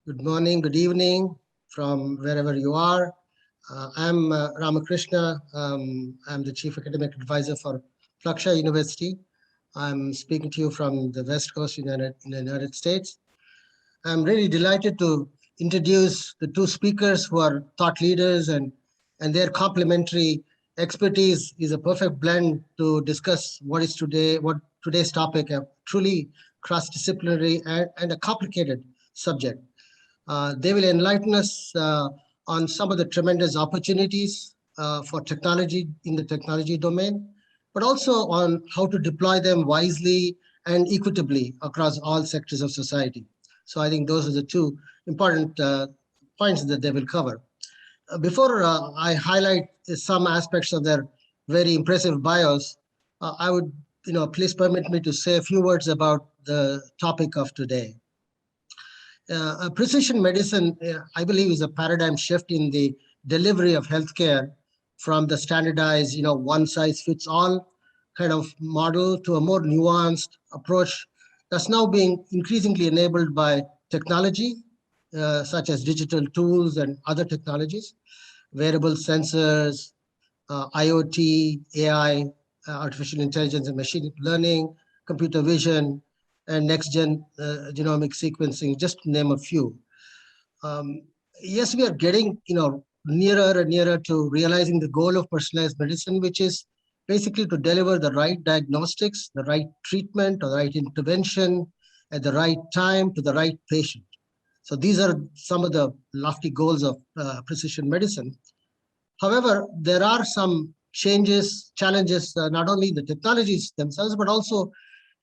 Good morning, good evening from wherever you are. I'm Ramakrishna. I'm the Chief Academic Advisor for Flaksha University. I'm speaking to you from the West Coast in the United States. I'm really delighted to introduce the two speakers who are thought leaders, and their complementary expertise is a perfect blend to discuss what today's topic, a truly cross-disciplinary and a complicated subject. They will enlighten us on some of the tremendous opportunities for technology in the technology domain, but also on how to deploy them wisely and equitably across all sectors of society. So I think those are the two important points that they will cover. Before I highlight some aspects of their very impressive bios, I would, please permit me to say a few words about the topic of today. Precision medicine, I believe, is a paradigm shift in the delivery of healthcare from the standardized, one-size-fits-all kind of model to a more nuanced approach that's now being increasingly enabled by technology, such as digital tools and other technologies, wearable sensors, IoT, AI, artificial intelligence and machine learning, computer vision, and next-gen genomic sequencing, just to name a few. Yes, we are getting nearer and nearer to realizing the goal of personalized medicine, which is basically to deliver the right diagnostics, the right treatment, or the right intervention at the right time to the right patient. So these are some of the lofty goals of precision medicine. However, there are some challenges, not only in the technologies themselves, but also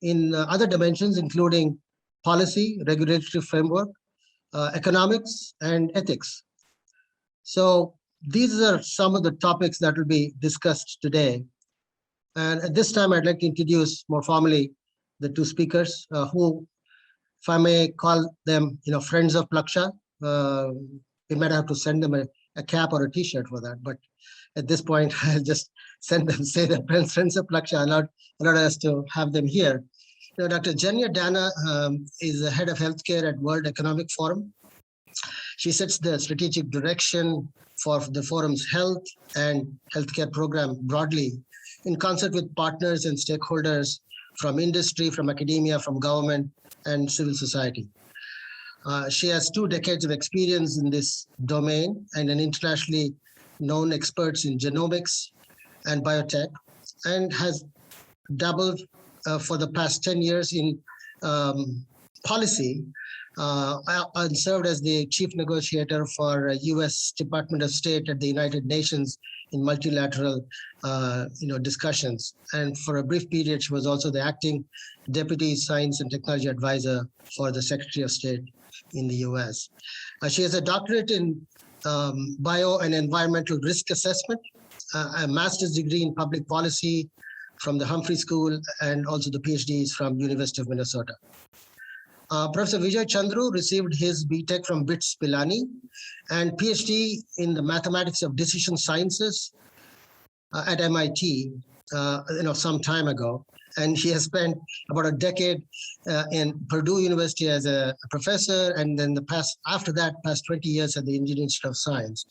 in other dimensions, including policy, regulatory framework, economics, and ethics. So these are some of the topics that will be discussed today. And at this time, I'd like to introduce more formally the two speakers who, if I may call them, friends of Plaksha. We might have to send them a cap or a T-shirt for that. But at this point, I'll just send them, say that friends of Plaksha allowed us to have them here. Dr. Jenya Dana is the head of healthcare at World Economic Forum. She sets the strategic direction for the forum's health and healthcare program broadly, in concert with partners and stakeholders from industry, from academia, from government, and civil society. She has 2 decades of experience in this domain and an internationally known expert in genomics and biotech, and has dabbled for the past 10 years in policy and served as the chief negotiator for U.S. Department of State at the United Nations in multilateral discussions. And for a brief period, she was also the acting deputy science and technology advisor for the Secretary of State in the U.S. She has a doctorate in bio and environmental risk assessment, a master's degree in public policy from the Humphrey School, and also the PhDs from University of Minnesota. Professor Vijay Chandru received his BTech from BITS Pilani and PhD in the mathematics of decision sciences at MIT, some time ago. And he has spent about a decade in Purdue University as a professor, and then past 20 years at the Indian Institute of Science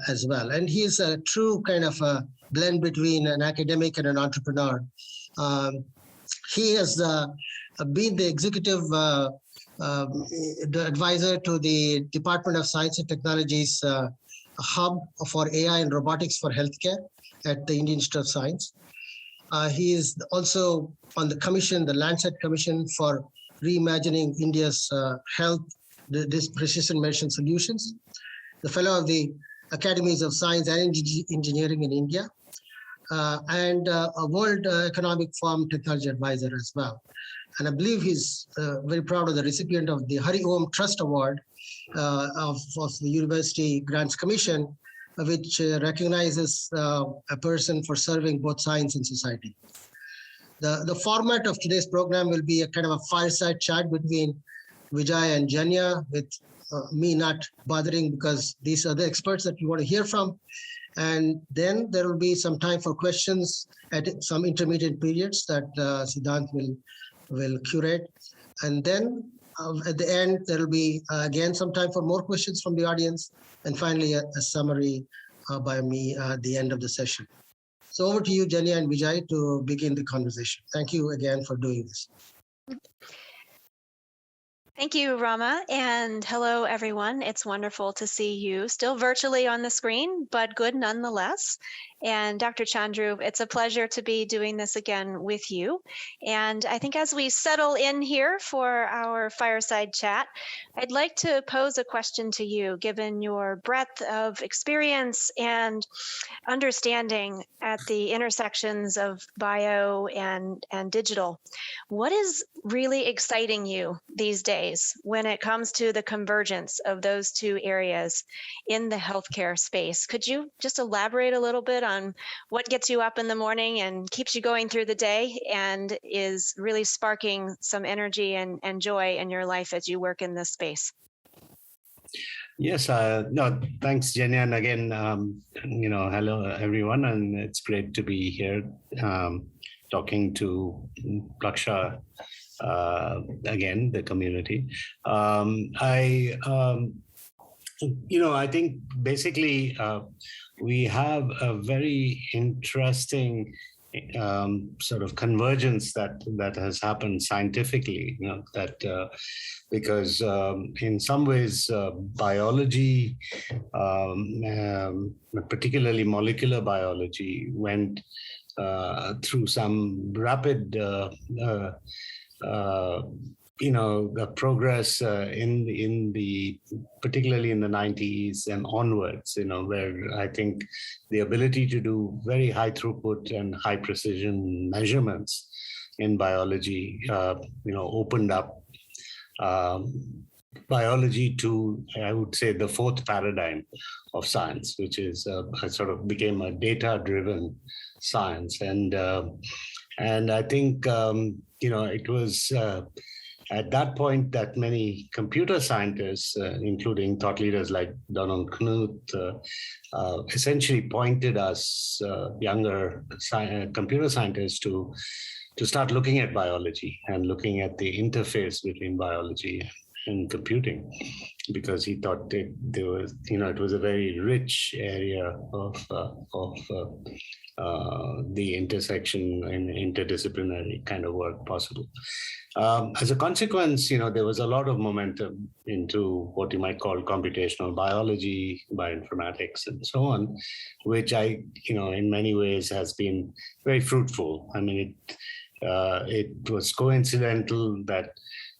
as well. And he is a true kind of a blend between an academic and an entrepreneur. He has been the executive advisor to the Department of Science and Technology's hub for AI and robotics for healthcare at the Indian Institute of Science. He is also on the commission, the Lancet Commission for Reimagining India's Health, this precision medicine solutions, the fellow of the Academies of Science and Engineering in India, and a World Economic Forum technology advisor as well. And I believe he's very proud of the recipient of the Hari Om Trust Award of the University Grants Commission, which recognizes a person for serving both science and society. The format of today's program will be a kind of a fireside chat between Vijay and Jenya, with me not bothering, because these are the experts that you want to hear from. And then there will be some time for questions at some intermediate periods that Siddhant will curate. And then At the end, there will be, again, some time for more questions from the audience. And finally, a summary by me at the end of the session. So over to you, Jenny and Vijay, to begin the conversation. Thank you again for doing this. Thank you, Rama, and hello, everyone. It's wonderful to see you still virtually on the screen, but good nonetheless. And Dr. Chandru, it's a pleasure to be doing this again with you. And I think as we settle in here for our fireside chat, I'd like to pose a question to you, given your breadth of experience and understanding at the intersections of bio and digital. What is really exciting you these days when it comes to the convergence of those two areas in the healthcare space? Could you just elaborate a little bit on what gets you up in the morning and keeps you going through the day and is really sparking some energy and joy in your life as you work in this space? Yes, no, thanks, Jenny. And again, hello, everyone. And it's great to be here talking to Plaksha, again, the community. I think basically we have a very interesting sort of convergence that has happened scientifically, because in some ways biology, particularly molecular biology, went through some rapid the progress in the particularly in the 90s and onwards, where I think the ability to do very high throughput and high precision measurements in biology, opened up biology to, I would say, the fourth paradigm of science, which is sort of became a data-driven science, and I think it was at that point that many computer scientists, including thought leaders like Donald Knuth, essentially pointed us younger computer scientists to start looking at biology and looking at the interface between biology and computing, because he thought it was a very rich area of the intersection and interdisciplinary kind of work possible. As a consequence, there was a lot of momentum into what you might call computational biology, bioinformatics, and so on, which in many ways has been very fruitful. I mean, it was coincidental that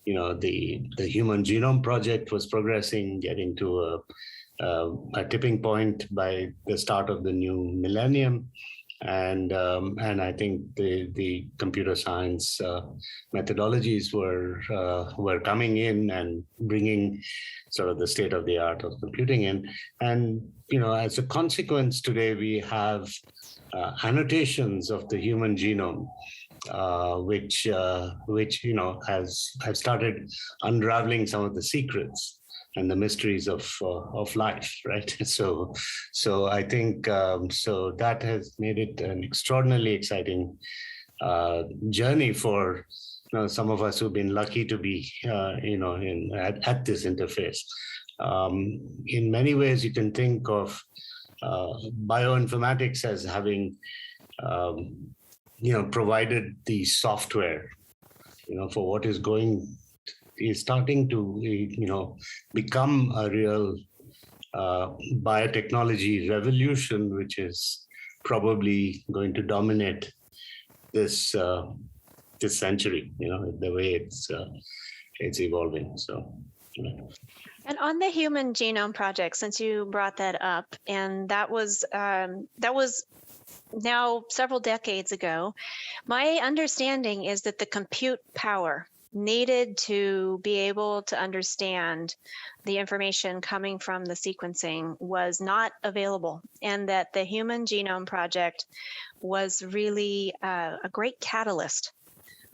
the Human Genome Project was progressing, getting to a tipping point by the start of the new millennium. And I think the computer science methodologies were coming in and bringing sort of the state of the art of computing in. And as a consequence, today we have annotations of the human genome, which has started unraveling some of the secrets and the mysteries of life, right? So I think that has made it an extraordinarily exciting journey for some of us who've been lucky to be at this interface. In many ways, you can think of bioinformatics as having provided the software for what is starting to become a real biotechnology revolution, which is probably going to dominate this century, the way it's evolving. So And on the Human Genome Project, since you brought that up, and that was now several decades ago, my understanding is that the compute power needed to be able to understand the information coming from the sequencing was not available, and that the Human Genome Project was really a great catalyst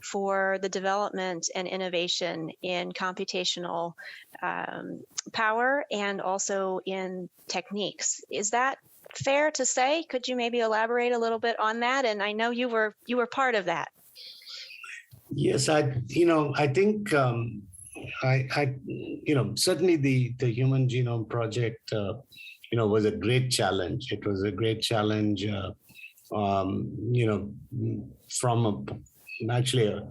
for the development and innovation in computational power and also in techniques. Is that fair to say? Could you maybe elaborate a little bit on that? And I know you were part of that. Yes, I think certainly the Human Genome Project, was a great challenge. It was a great challenge, from actually a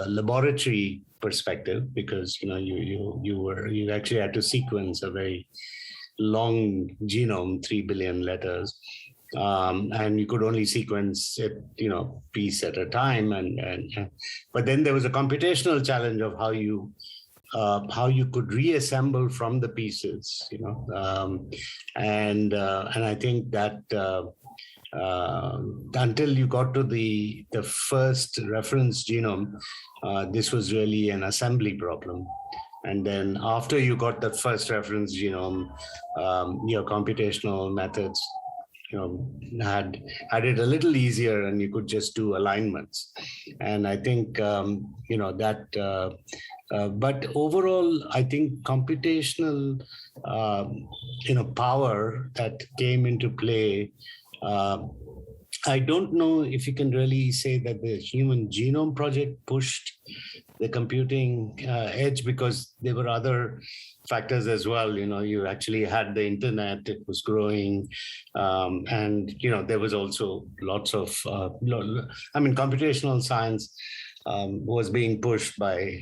laboratory perspective, because you actually had to sequence a very long genome, 3 billion letters, and you could only sequence it, piece at a time, but then there was a computational challenge of how you could reassemble from the pieces, and I think that until you got to the first reference genome, this was really an assembly problem. And then after you got the first reference genome, your computational methods, had it a little easier, and you could just do alignments. And I think, but overall, I think computational, power that came into play, I don't know if you can really say that the Human Genome Project pushed the computing edge, because there were other factors as well. You actually had the internet, it was growing, and there was also lots of computational science was being pushed by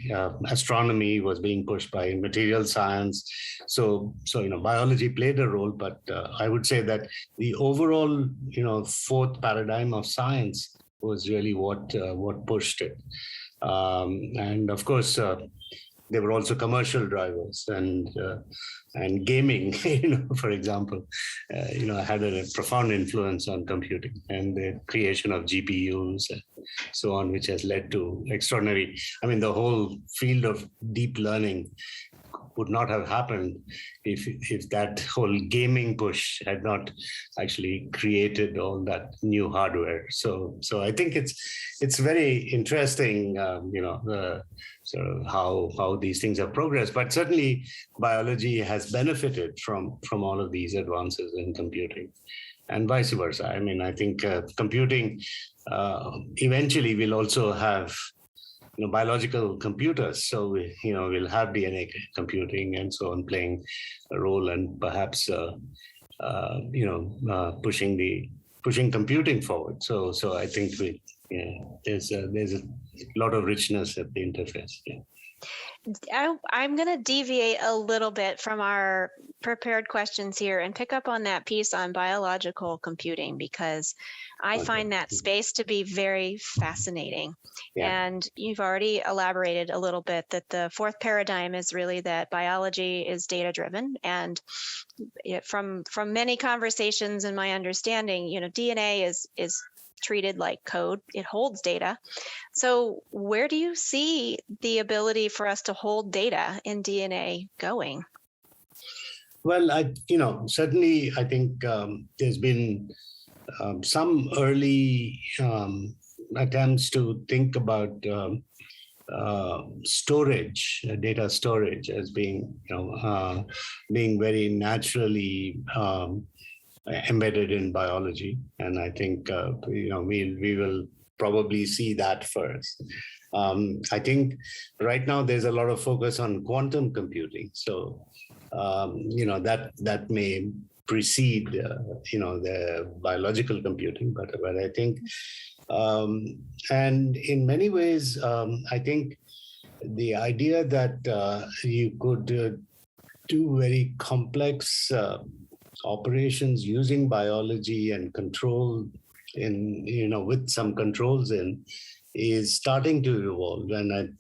astronomy, was being pushed by material science. So biology played a role, but I would say that the overall fourth paradigm of science was really what pushed it. And of course, there were also commercial drivers, and gaming, for example, had a profound influence on computing and the creation of GPUs and so on, which has led to extraordinary. The whole field of deep learning would not have happened if that whole gaming push had not actually created all that new hardware. So I think it's very interesting, sort of how these things have progressed. But certainly biology has benefited from all of these advances in computing, and vice versa. I think computing eventually will also have biological computers. So we'll have DNA computing and so on playing a role, and perhaps pushing computing forward. So I think there's a lot of richness at the interface. Yeah. I'm going to deviate a little bit from our prepared questions here and pick up on that piece on biological computing, because I find that space to be very fascinating. Yeah. And you've already elaborated a little bit that the fourth paradigm is really that biology is data-driven. And from many conversations and my understanding, DNA is treated like code. It holds data. So where do you see the ability for us to hold data in DNA going? Well, certainly I think there's been some early attempts to think about storage, data storage, as being very naturally embedded in biology, and I think we will probably see that first. I think right now there's a lot of focus on quantum computing, so that may precede the biological computing, but I think and in many ways I think the idea that you could do very complex operations using biology and control with some controls is starting to evolve. And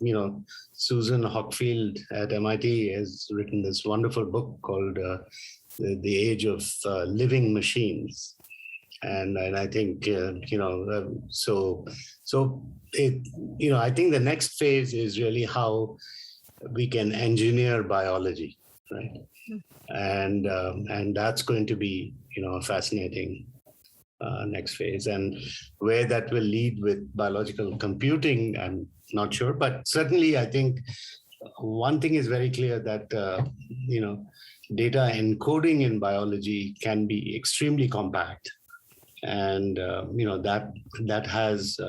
Susan Hockfield at MIT has written this wonderful book called The Age of Living Machines. And I think so I think the next phase is really how we can engineer biology, right? And that's going to be a fascinating next phase. And where that will lead with biological computing, I'm not sure, but certainly I think one thing is very clear, that data encoding in biology can be extremely compact, and that has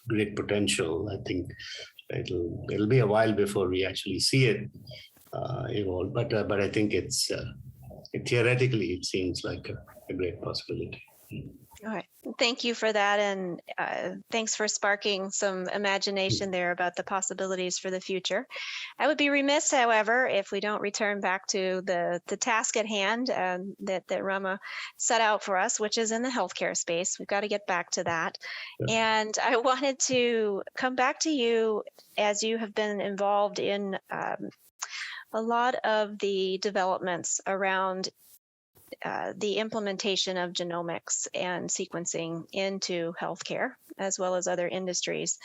great potential, I think, It'll be a while before we actually see it evolve. But I think theoretically it seems like a great possibility. All right. Thank you for that. And thanks for sparking some imagination there about the possibilities for the future. I would be remiss, however, if we don't return back to the task at hand that Rama set out for us, which is in the healthcare space. We've got to get back to that. Yeah. And I wanted to come back to you, as you have been involved in a lot of the developments around the implementation of genomics and sequencing into healthcare, as well as other industries.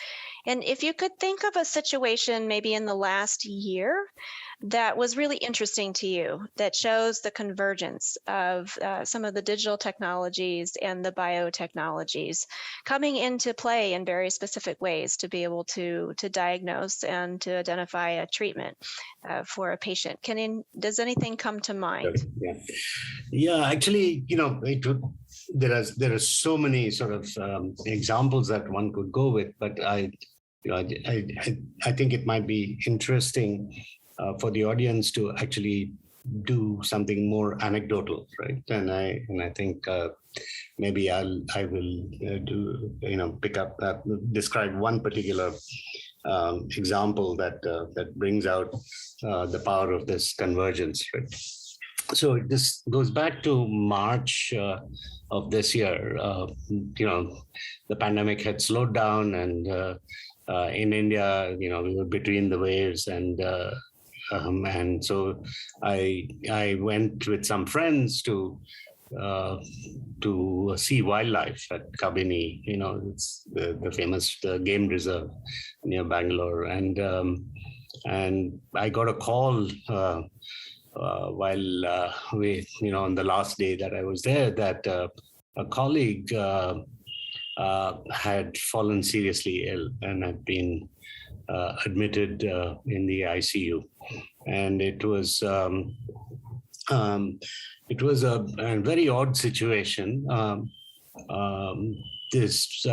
And if you could think of a situation maybe in the last year that was really interesting to you, that shows the convergence of some of the digital technologies and the biotechnologies coming into play in very specific ways to be able to diagnose and to identify a treatment for a patient. Does anything come to mind? Yeah, actually, there are so many sort of examples that one could go with, but I think it might be interesting for the audience to actually do something more anecdotal, right? And I think maybe I will describe one particular example that brings out the power of this convergence, right? So this goes back to March of this year. The pandemic had slowed down, and in India, we were between the waves, and so I went with some friends to see wildlife at Kabini. It's the famous game reserve near Bangalore, and I got a call. While on the last day that I was there, that a colleague had fallen seriously ill and had been admitted in the ICU, and it was a very odd situation. This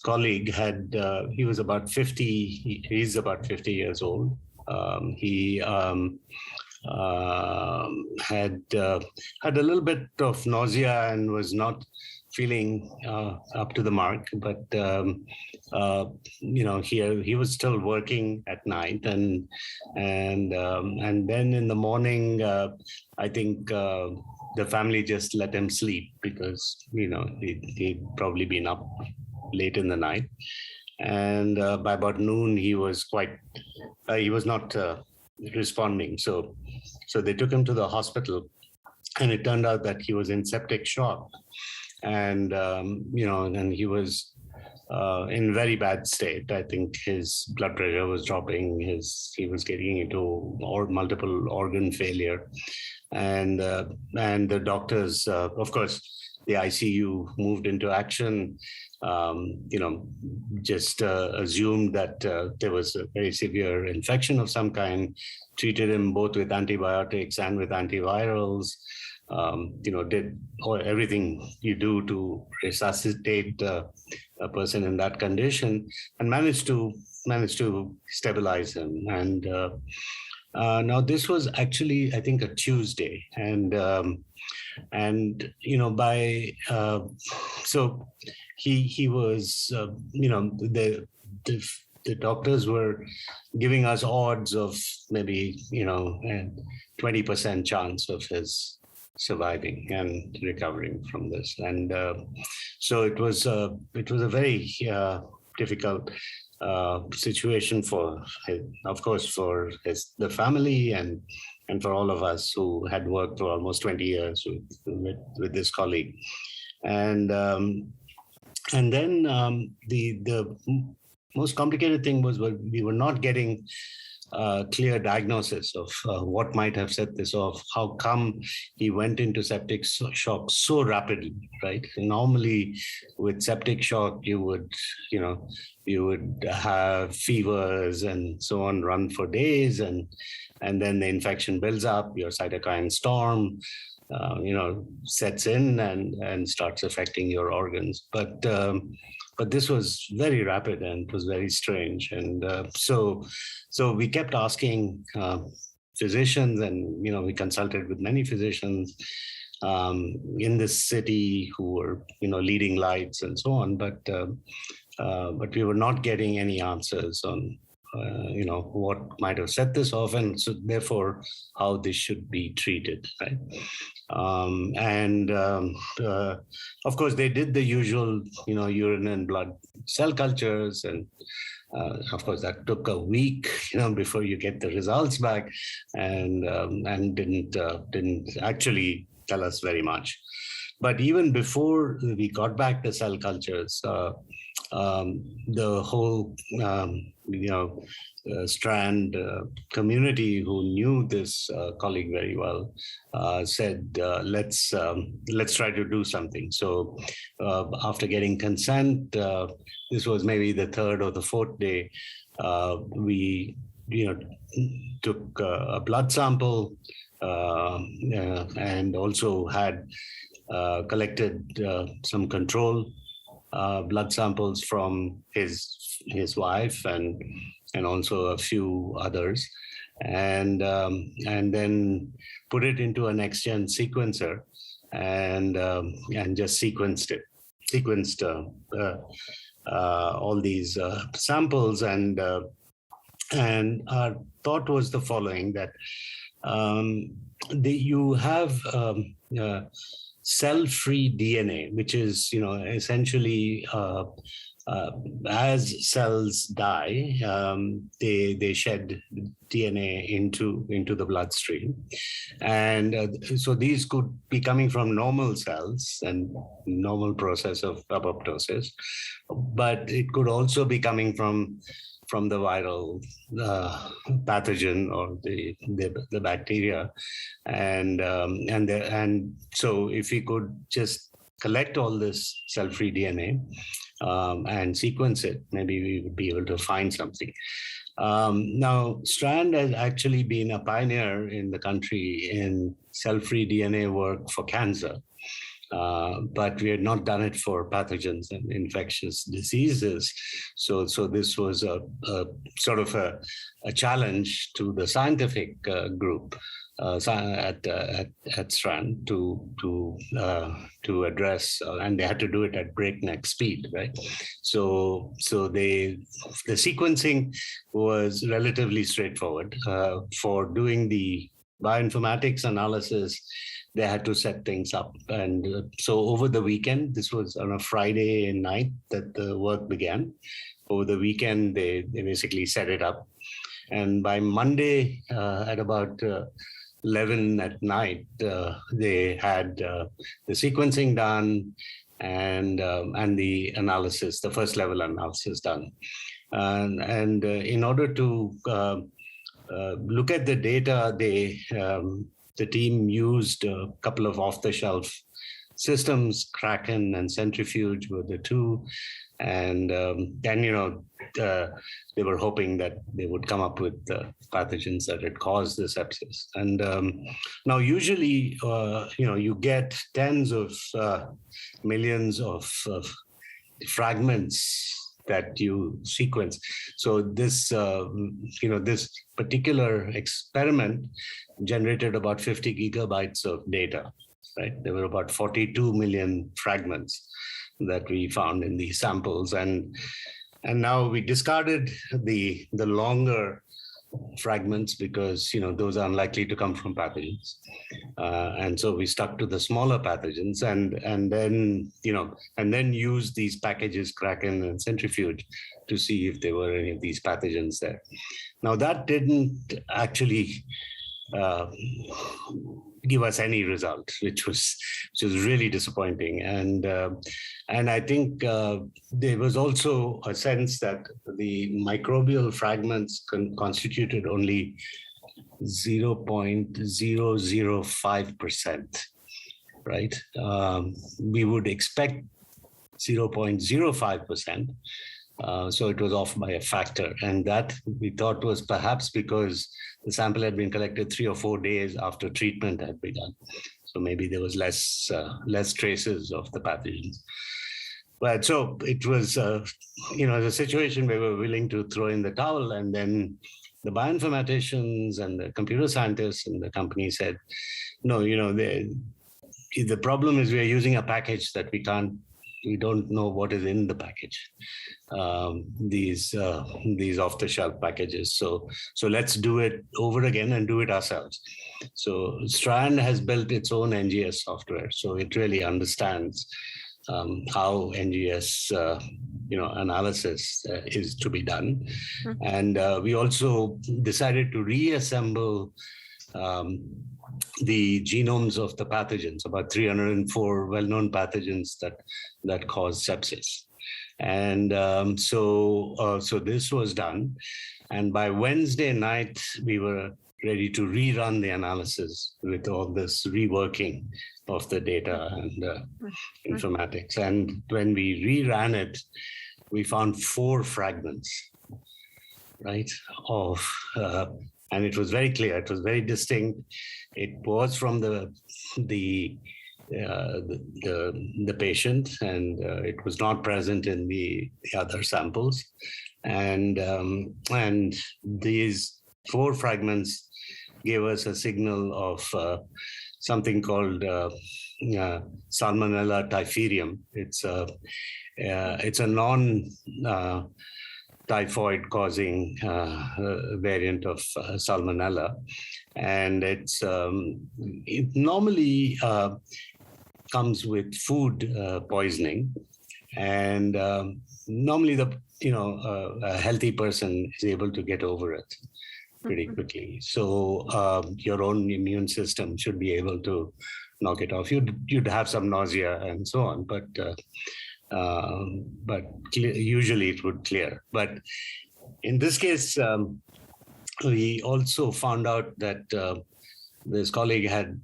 colleague he was about 50. He's about 50 years old. He had a little bit of nausea and was not feeling up to the mark, but he was still working at night, and then in the morning, I think the family just let him sleep because he'd probably been up late in the night. And by about noon, he was not responding. So they took him to the hospital, and it turned out that he was in septic shock, and and he was in very bad state. I think his blood pressure was dropping. He was getting into multiple organ failure, and the doctors, of course, the ICU moved into action. Just assumed that there was a very severe infection of some kind, treated him both with antibiotics and with antivirals, did everything you do to resuscitate a person in that condition, and managed to stabilize him. And now this was actually, I think, a Tuesday, so he was, the doctors were giving us odds of maybe 20% chance of his surviving and recovering from this, and so it was a very difficult situation for the family and for all of us who had worked for almost 20 years with this colleague. And then the most complicated thing was we were not getting clear diagnosis of what might have set this off. How come he went into septic shock so rapidly, right? Normally with septic shock, you would have fevers and so on, run for days, and then the infection builds up, your cytokine storm, sets in and starts affecting your organs. But this was very rapid and it was very strange. And so we kept asking physicians, and we consulted with many physicians in this city who were leading lights and so on, but we were not getting any answers on what might have set this off, and so therefore how this should be treated, right? Of course they did the usual urine and blood cell cultures, and of course that took a week before you get the results back, and didn't actually tell us very much. But even before we got back the cell cultures, the whole Strand community who knew this colleague very well said, let's try to do something. So after getting consent, this was maybe the third or the fourth day, we took a blood sample and also had collected some control blood samples from his wife and also a few others, and then put it into a next-gen sequencer and just sequenced all these samples, and our thought was the following, that you have cell-free DNA, which is essentially as cells die, they shed DNA into the bloodstream, and so these could be coming from normal cells and normal process of apoptosis, but it could also be coming from the viral pathogen or the bacteria, and so if we could just collect all this cell-free DNA and sequence it, maybe we would be able to find something. Now, Strand has actually been a pioneer in the country in cell-free DNA work for cancer. But we had not done it for pathogens and infectious diseases. So this was a sort of a challenge to the scientific group at Strand to address, and they had to do it at breakneck speed, right? So the sequencing was relatively straightforward. For doing the bioinformatics analysis, they had to set things up. And so over the weekend, this was on a Friday night that the work began. Over the weekend, they basically set it up. And by Monday at about 11 at night, they had the sequencing done and the analysis, the first level analysis done. And in order to look at the data, the team used a couple of off-the-shelf systems. Kraken and Centrifuge were the two, and then they were hoping that they would come up with pathogens that had caused the sepsis. And now usually you get tens of millions of fragments that you sequence. So this this particular experiment generated about 50 gigabytes of data, right? There were about 42 million fragments that we found in these samples, and now we discarded the longer fragments because those are unlikely to come from pathogens, and so we stuck to the smaller pathogens, and then used these packages, Kraken and Centrifuge, to see if there were any of these pathogens there. Now that didn't actually give us any result, which was really disappointing. And I think there was also a sense that the microbial fragments constituted only 0.005%, right? We would expect 0.05%. So it was off by a factor. And that we thought was perhaps because the sample had been collected 3 or 4 days after treatment had begun. So maybe there was less traces of the pathogens. But so it was, a situation where we were willing to throw in the towel, and then the bioinformaticians and the computer scientists in the company said, no, the problem is we are using a package that we don't know what is in the package. These off-the-shelf packages. So let's do it over again and do it ourselves. So Strand has built its own NGS software, so it really understands how NGS analysis is to be done. Mm-hmm. And we also decided to reassemble the genomes of the pathogens, about 304 well-known pathogens that cause sepsis. And so this was done. And by Wednesday night, we were ready to rerun the analysis with all this reworking of the data and informatics. And when we reran it, we found 4 fragments, right? And it was very clear. It was very distinct. It was from the patient, and it was not present in the other samples. And these 4 fragments gave us a signal of something called Salmonella typherium. It's a non typhoid causing variant of Salmonella, and it normally comes with food poisoning, and normally a healthy person is able to get over it pretty quickly. So your own immune system should be able to knock it off. You'd have some nausea and so on, but usually it would clear. But in this case, we also found out that this colleague had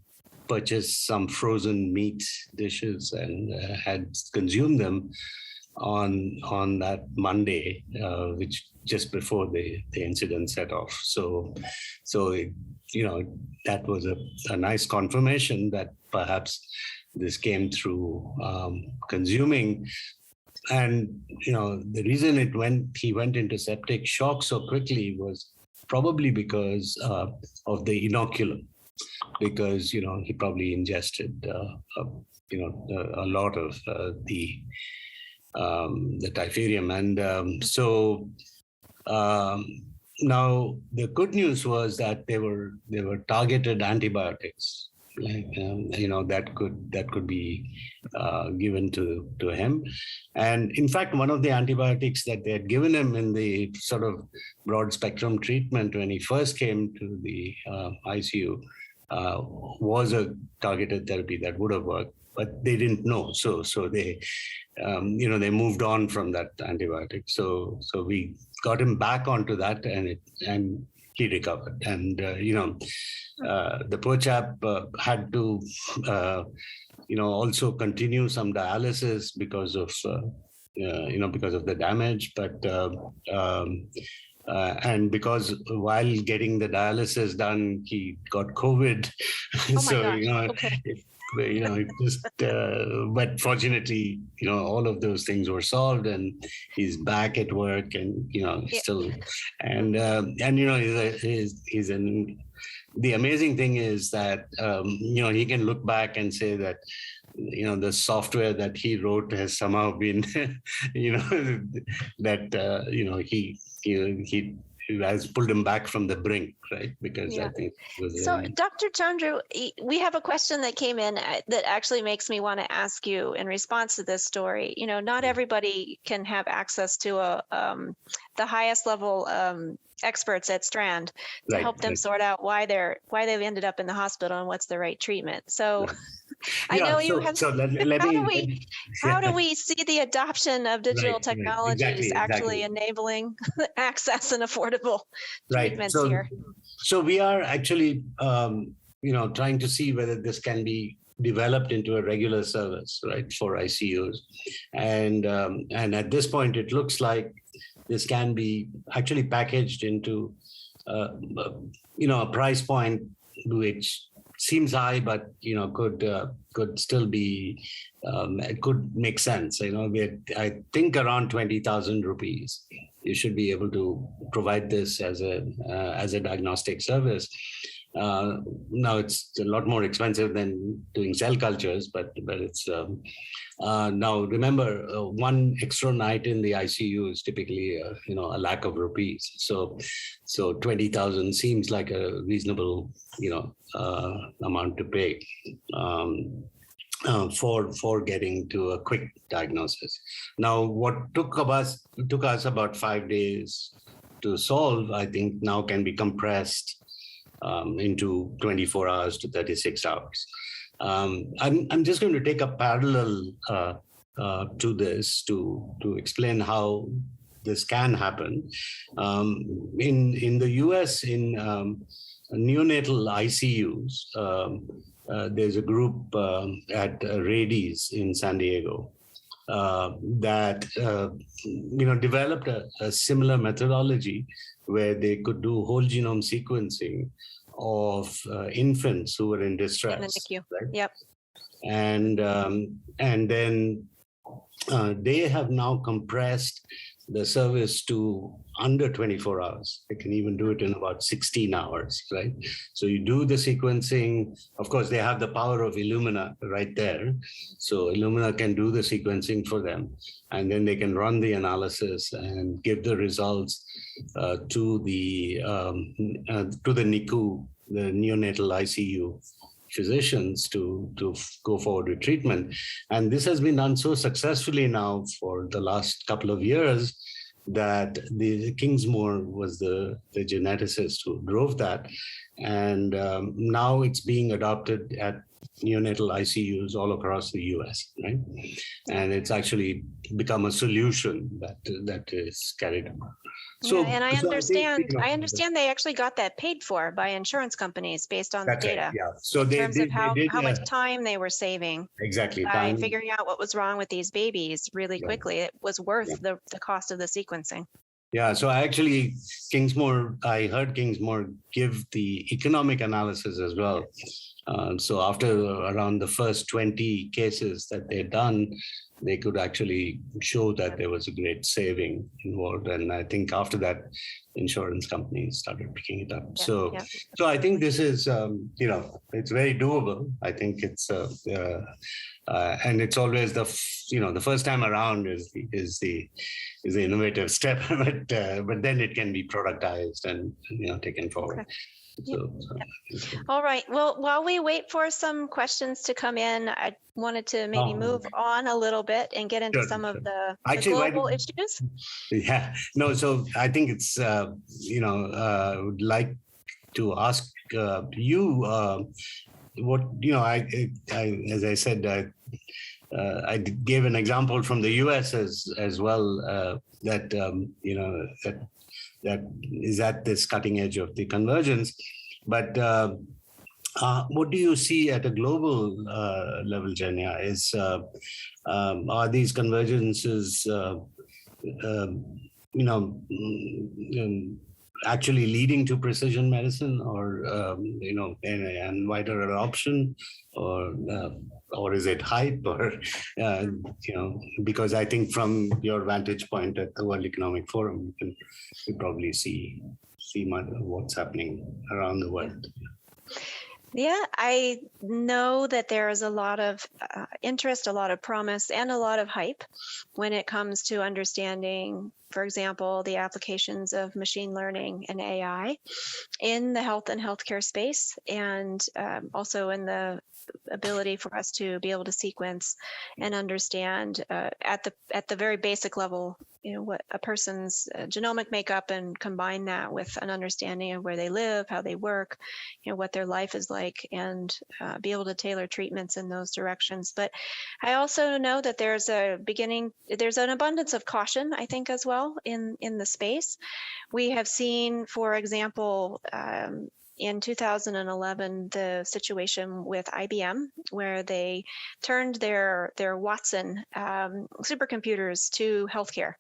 purchased some frozen meat dishes and had consumed them on that Monday, which just before the incident set off. So that was a nice confirmation that perhaps this came through consuming. And the reason he went into septic shock so quickly was probably because of the inoculum, because he probably ingested a lot of the typherium. And so now the good news was that they were targeted antibiotics, like that could be given to him. And in fact, one of the antibiotics that they had given him in the sort of broad spectrum treatment when he first came to the ICU was a targeted therapy that would have worked, but they didn't know. So they they moved on from that antibiotic. So we got him back onto that, and he recovered. And the poor chap had to also continue some dialysis because of the damage, but and because while getting the dialysis done, he got COVID. Oh So okay. it just but fortunately all of those things were solved, and he's back at work, and still, and he's in. The amazing thing is that he can look back and say that the software that he wrote has somehow been that he has pulled him back from the brink, right? Because I think it was so. Dr. Chandru, we have a question that came in that actually makes me want to ask you in response to this story. Not everybody can have access to the highest level experts at Strand to help them sort out why they've ended up in the hospital and what's the right treatment. So I know you have. So how do we see the adoption of digital technologies actually enabling access and affordable treatments here? So we are actually trying to see whether this can be developed into a regular service, right, for ICUs, and at this point it looks like this can be actually packaged into a price point which seems high, but could still be, it could make sense. I think around 20,000 rupees, you should be able to provide this as a diagnostic service. Now it's a lot more expensive than doing cell cultures, but it's now remember, one extra night in the ICU is typically a lakh of rupees. So 20,000 seems like a reasonable amount to pay for getting to a quick diagnosis. Now, what took us about 5 days to solve, I think now can be compressed into 24 hours to 36 hours. I'm just going to take a parallel to this to explain how this can happen. In the US, in neonatal ICUs, there's a group at Rady's in San Diego that developed a similar methodology where they could do whole genome sequencing of infants who were in distress. In the NICU. Right? Yep. And then they have now compressed the service to under 24 hours. They can even do it in about 16 hours, right? So you do the sequencing. Of course, they have the power of Illumina right there. So Illumina can do the sequencing for them, and then they can run the analysis and give the results to the NICU, the neonatal ICU physicians to go forward with treatment. And this has been done so successfully now for the last couple of years that the Kingsmore was the geneticist who drove that. And now it's being adopted at neonatal ICUs all across the US, right? And it's actually become a solution that is carried out. So, yeah, and I understand they actually got that paid for by insurance companies based on the data. Right, yeah. So in terms of how much time they were saving. Exactly. By figuring out what was wrong with these babies really quickly. It was worth the cost of the sequencing. Yeah, so I heard Kingsmore give the economic analysis as well. So after around the first 20 cases that they'd done, they could actually show that there was a great saving involved. And I think after that, insurance companies started picking it up. So I think this is, it's very doable. I think it's, and it's always the first time around is the innovative step, but then it can be productized and taken forward. Okay. All right. Well, while we wait for some questions to come in, I wanted to maybe move on a little bit and get into some of the global issues. Yeah. No. So I think it's I would like to ask you what I as I said I gave an example from the US as well that that is at this cutting edge of the convergence. But what do you see at a global level, Jenya? Are these convergences, actually leading to precision medicine, or and wider adoption, or is it hype, or because I think from your vantage point at the World Economic Forum, you probably see what's happening around the world. Yeah, I know that there is a lot of interest, a lot of promise, and a lot of hype when it comes to understanding, for example, the applications of machine learning and AI in the health and healthcare space, and also in the ability for us to be able to sequence and understand at the very basic level, what a person's genomic makeup, and combine that with an understanding of where they live, how they work, what their life is like, and be able to tailor treatments in those directions. But I also know that there's an abundance of caution, I think, as well in the space. We have seen, for example, in 2011, the situation with IBM, where they turned their Watson supercomputers to healthcare.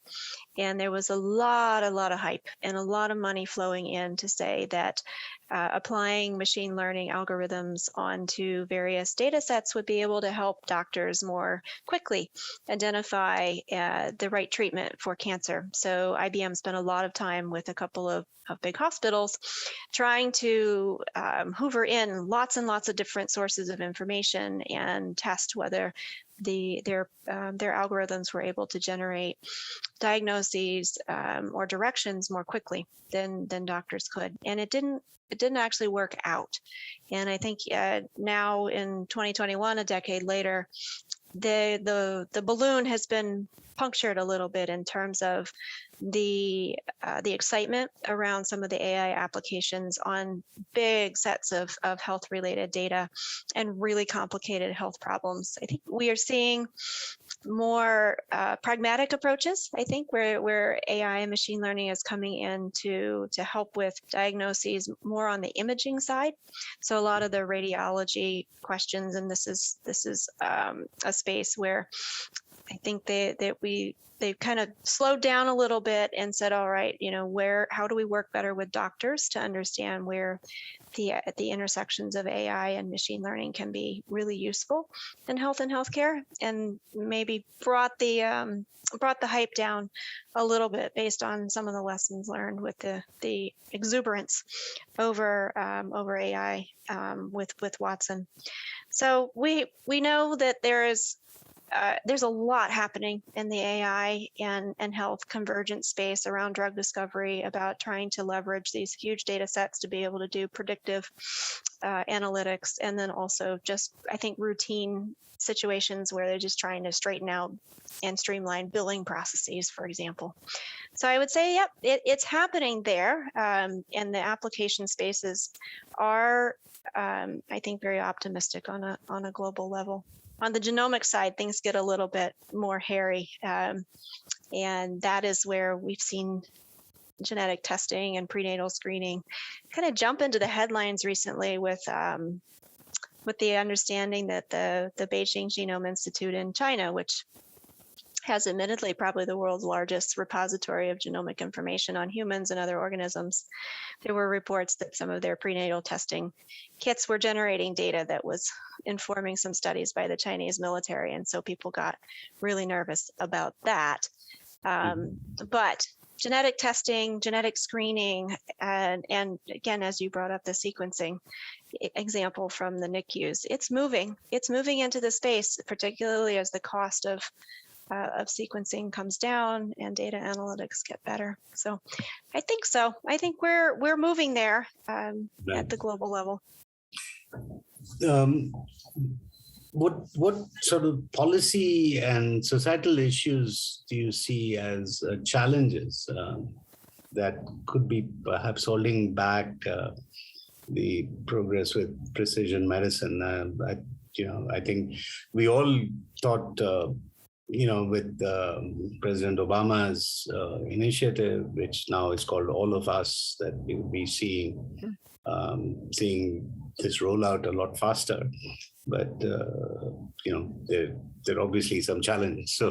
And there was a lot of hype and a lot of money flowing in to say that applying machine learning algorithms onto various data sets would be able to help doctors more quickly identify the right treatment for cancer. So IBM spent a lot of time with a couple of big hospitals trying to hoover in lots and lots of different sources of information and test whether their algorithms were able to generate diagnoses or directions more quickly than doctors could. And it didn't actually work out. And I think now in 2021, a decade later, the balloon has been punctured a little bit in terms of the excitement around some of the AI applications on big sets of health related data and really complicated health problems. I think we are seeing more pragmatic approaches, I think, where AI and machine learning is coming in to help with diagnoses more on the imaging side. So a lot of the radiology questions, and this is a space where I think they've kind of slowed down a little bit and said, all right, how do we work better with doctors to understand where the intersections of AI and machine learning can be really useful in health and healthcare, and maybe brought the hype down a little bit based on some of the lessons learned with the exuberance over AI with Watson. So we know that there's a lot happening in the AI and health convergence space around drug discovery about trying to leverage these huge data sets to be able to do predictive analytics, and then also just, I think, routine situations where they're just trying to straighten out and streamline billing processes, for example. So I would say, yep, it's happening there, and the application spaces are, I think, very optimistic on a global level. On the genomic side, things get a little bit more hairy, and that is where we've seen genetic testing and prenatal screening kind of jump into the headlines recently with the understanding that the Beijing Genome Institute in China, which has admittedly probably the world's largest repository of genomic information on humans and other organisms, there were reports that some of their prenatal testing kits were generating data that was informing some studies by the Chinese military. And so people got really nervous about that. But genetic testing, genetic screening, and again, as you brought up the sequencing example from the NICUs, it's moving into the space, particularly as the cost of sequencing comes down and data analytics get better. So I think we're moving there at the global level. What sort of policy and societal issues do you see as challenges that could be perhaps holding back the progress with precision medicine? I think we all thought, with President Obama's initiative, which now is called All of Us, that we will be seeing this rollout a lot faster. But there are obviously some challenges.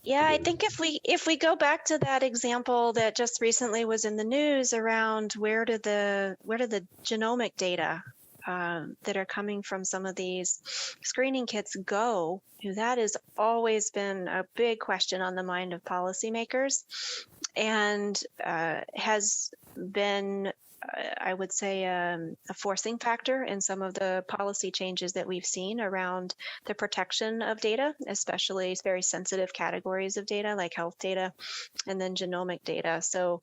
Yeah, I think if we go back to that example that just recently was in the news around where do the genomic data that are coming from some of these screening kits go, that has always been a big question on the mind of policymakers, and has been, I would say, a forcing factor in some of the policy changes that we've seen around the protection of data, especially very sensitive categories of data like health data and then genomic data. So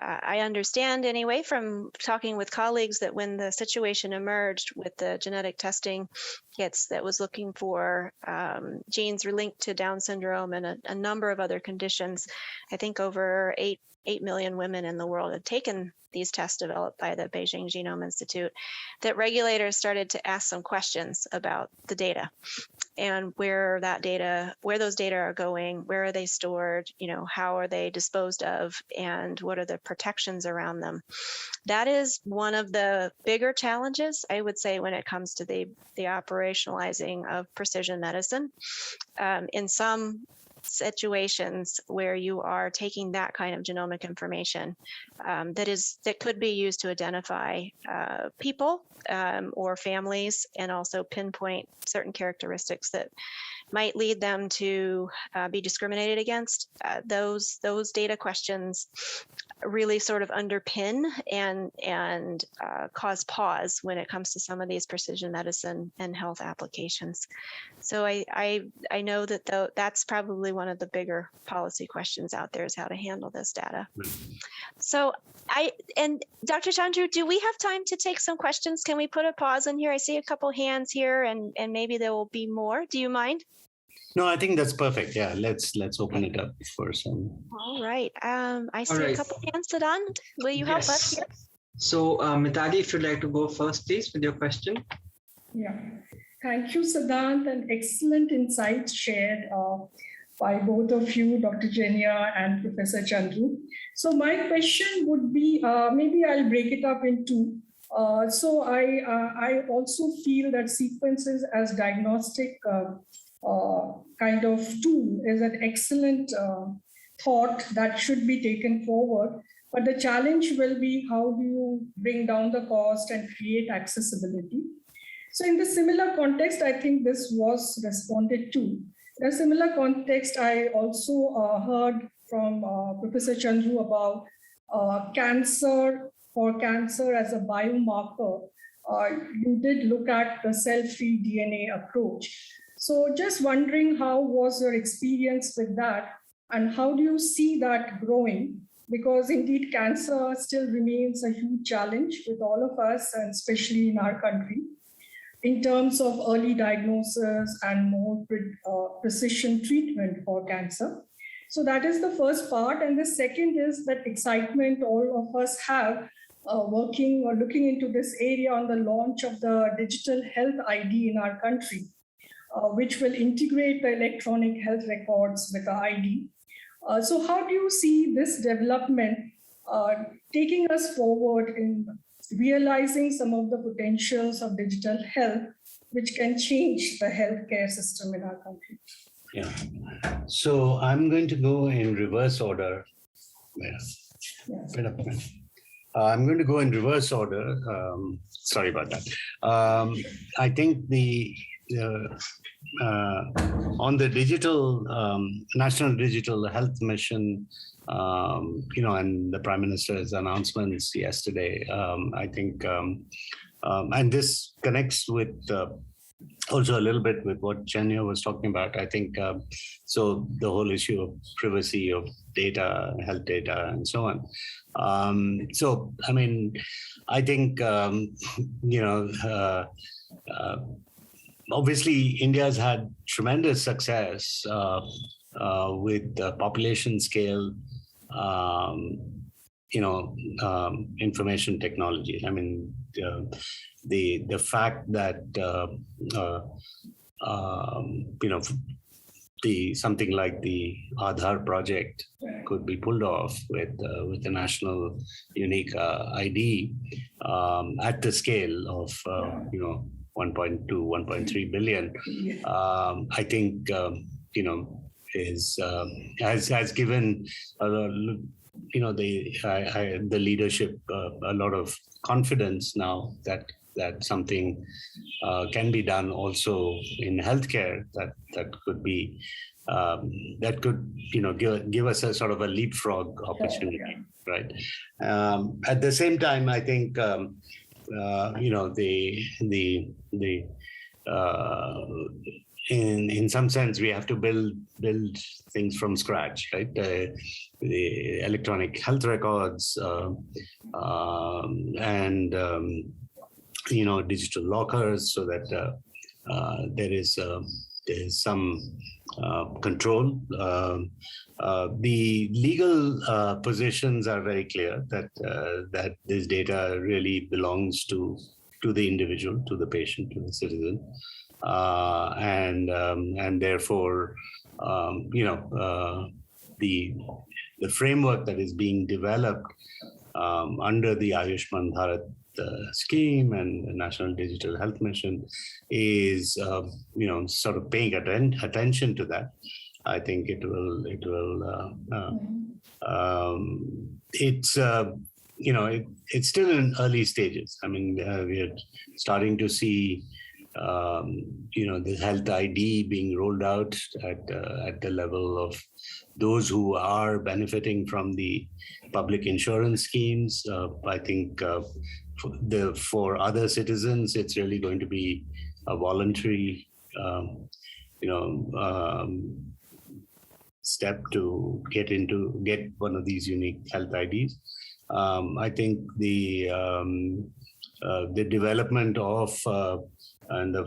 I understand anyway from talking with colleagues that when the situation emerged with the genetic testing kits that was looking for genes linked to Down syndrome and a number of other conditions, I think over 8 million women in the world had taken these tests developed by the Beijing Genome Institute, that regulators started to ask some questions about the data and where those data are going, where are they stored, how are they disposed of, and what are the protections around them. That is one of the bigger challenges, I would say, when it comes to the operationalizing of precision medicine. In some situations where you are taking that kind of genomic information that could be used to identify people or families, and also pinpoint certain characteristics that might lead them to be discriminated against. Those data questions really sort of underpin and cause pause when it comes to some of these precision medicine and health applications. So I know that that's probably one of the bigger policy questions out there, is how to handle this data. So and Dr. Chandru, do we have time to take some questions? Can we put a pause in here? I see a couple hands here, and maybe there will be more. Do you mind? No, I think that's perfect. Yeah, let's open it up for some. All right. I see a couple hands, Sadan. Will you help us here? So, Mitali, if you'd like to go first, please, with your question. Yeah. Thank you, Siddhant, and excellent insights shared by both of you, Dr. Jenya and Professor Chandru. So my question would be, maybe I'll break it up in two. So I also feel that sequences as diagnostic kind of tool is an excellent thought that should be taken forward. But the challenge will be, how do you bring down the cost and create accessibility? So in the similar context, I think this was responded to. In a similar context, I also heard from Professor Chandru about cancer as a biomarker. You did look at the cell-free DNA approach. So just wondering, how was your experience with that, and how do you see that growing? Because indeed, cancer still remains a huge challenge with all of us, and especially in our country, in terms of early diagnosis and more precision treatment for cancer. So that is the first part. And the second is that excitement all of us have working or looking into this area on the launch of the digital health ID in our country, which will integrate the electronic health records with the ID. So how do you see this development taking us forward in realizing some of the potentials of digital health, which can change the healthcare system in our country? Yeah. So I'm going to go in reverse order. I'm going to go in reverse order. Sorry about that. I think on the digital National Digital Health Mission, and the Prime Minister's announcements yesterday, I think, and this connects with also a little bit with what Jenya was talking about. I think so. The whole issue of privacy of data, health data, and so on. So I mean, I think obviously India has had tremendous success with population scale, information technology. I mean, the fact that something like the Aadhaar project could be pulled off with the national unique ID at the scale of 1.2, 1.3 billion. I think has given the leadership a lot of confidence now that something can be done also in healthcare that could be give us a sort of a leapfrog opportunity, right? At the same time, I think in some sense, we have to build things from scratch, right? The electronic health records and digital lockers, so that there is some control. The legal positions are very clear that this data really belongs to the individual, to the patient, to the citizen. And therefore, the framework that is being developed under the Ayushman Bharat scheme and the National Digital Health Mission is, sort of paying attention to that. I think it will. It's still in early stages. I mean, we're starting to see, the health ID being rolled out at the level of those who are benefiting from the public insurance schemes. I think for other citizens, it's really going to be a voluntary, step to get one of these unique health IDs. I think the development of and the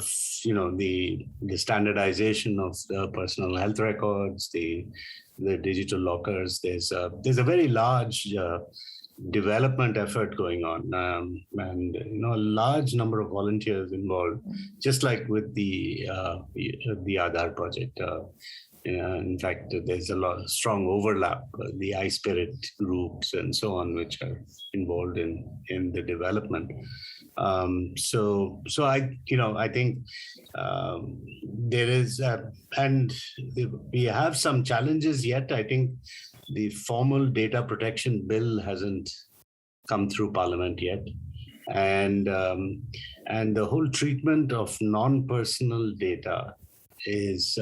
standardization of the personal health records, the digital lockers. There's a very large development effort going on, and a large number of volunteers involved, just like with the Aadhaar project. In fact, there's a lot strong overlap. The iSpirit groups and so on, which are involved in the development. So I think there is, and we have some challenges yet. I think the formal data protection bill hasn't come through Parliament yet, and the whole treatment of non-personal data is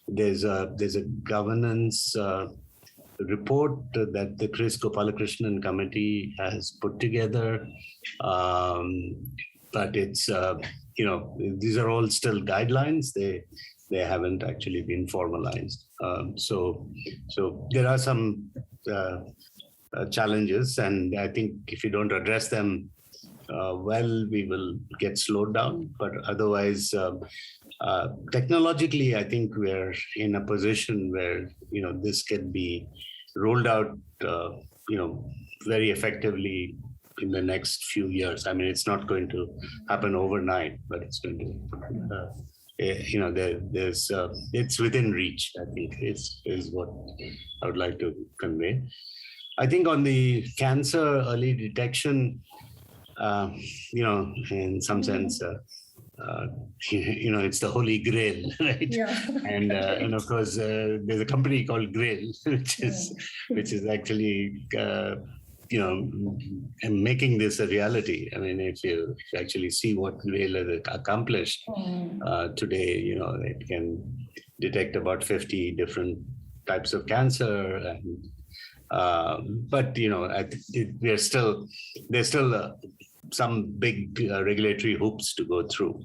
there's a governance report that the Chris Gopalakrishnan committee has put together, but it's these are all still guidelines. They haven't actually been formalized. So there are some challenges, and I think if you don't address them we will get slowed down. But otherwise, technologically, I think we're in a position where this can be rolled out, very effectively in the next few years. I mean, it's not going to happen overnight, but it's going to. It's within reach, I think, is what I would like to convey. I think on the cancer early detection, in some sense, it's the holy grail, right? Yeah. And of course, there's a company called Grail, which is actually making this a reality. I mean, if you actually see what Grail has accomplished today, it can detect about 50 different types of cancer, and but there's still some big regulatory hoops to go through.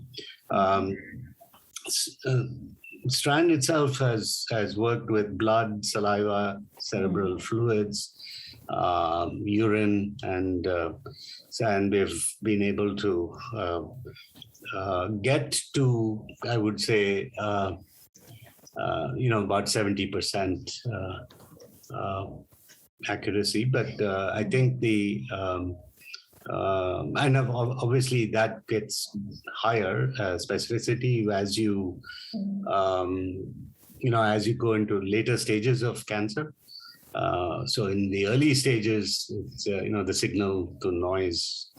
Strand itself has worked with blood, saliva, cerebral fluids, urine, and we've been able to get to, I would say, about 70% accuracy. But I think and obviously that gets higher specificity as you as you go into later stages of cancer. So in the early stages, it's, the signal to noise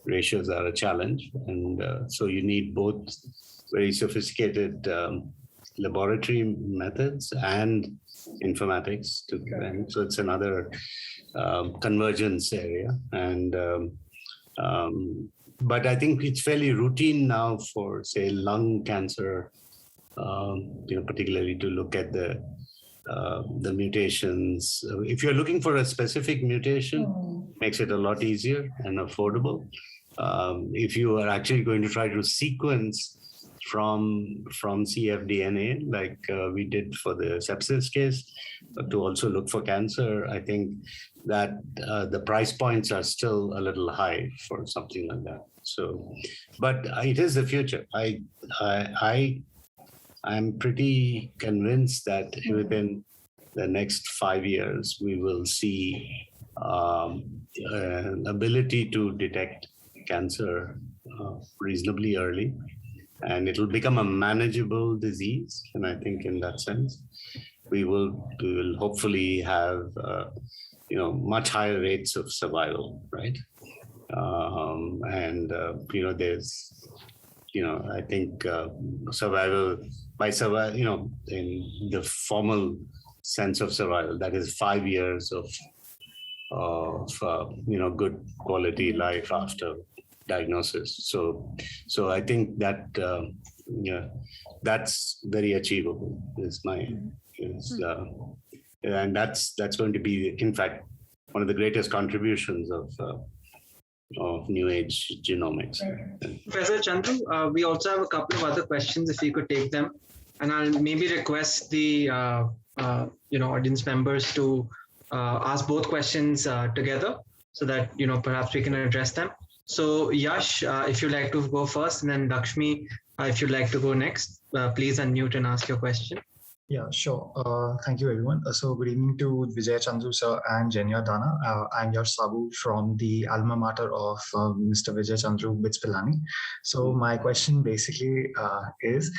ratios are a challenge, and so you need both very sophisticated laboratory methods and informatics to. And so it's another convergence area, and but I think it's fairly routine now for, say, lung cancer, particularly to look at the mutations. If you're looking for a specific mutation, makes it a lot easier and affordable. If you are actually going to try to sequence from cfDNA, like we did for the sepsis case, to also look for cancer, I think that the price points are still a little high for something like that. So, but it is the future. I'm pretty convinced that within the next 5 years, we will see an ability to detect cancer reasonably early, and it will become a manageable disease. And I think in that sense, we will hopefully have much higher rates of survival, right? And there's I think survival, in the formal sense of survival, that is 5 years of good quality life after diagnosis. So I think that that's very achievable. And that's going to be, in fact, one of the greatest contributions of new age genomics. Professor Chandru, we also have a couple of other questions if you could take them, and I'll maybe request the audience members to ask both questions together so that perhaps we can address them. So Yash, if you'd like to go first, and then Lakshmi, if you'd like to go next, please unmute and ask your question. Yeah, sure. Thank you, everyone. So good evening to Vijay Chandru sir and Jenya Dana. I'm Yash Sabu from the alma mater of Mr. Vijay Chandru Bitspilani. So my question basically is,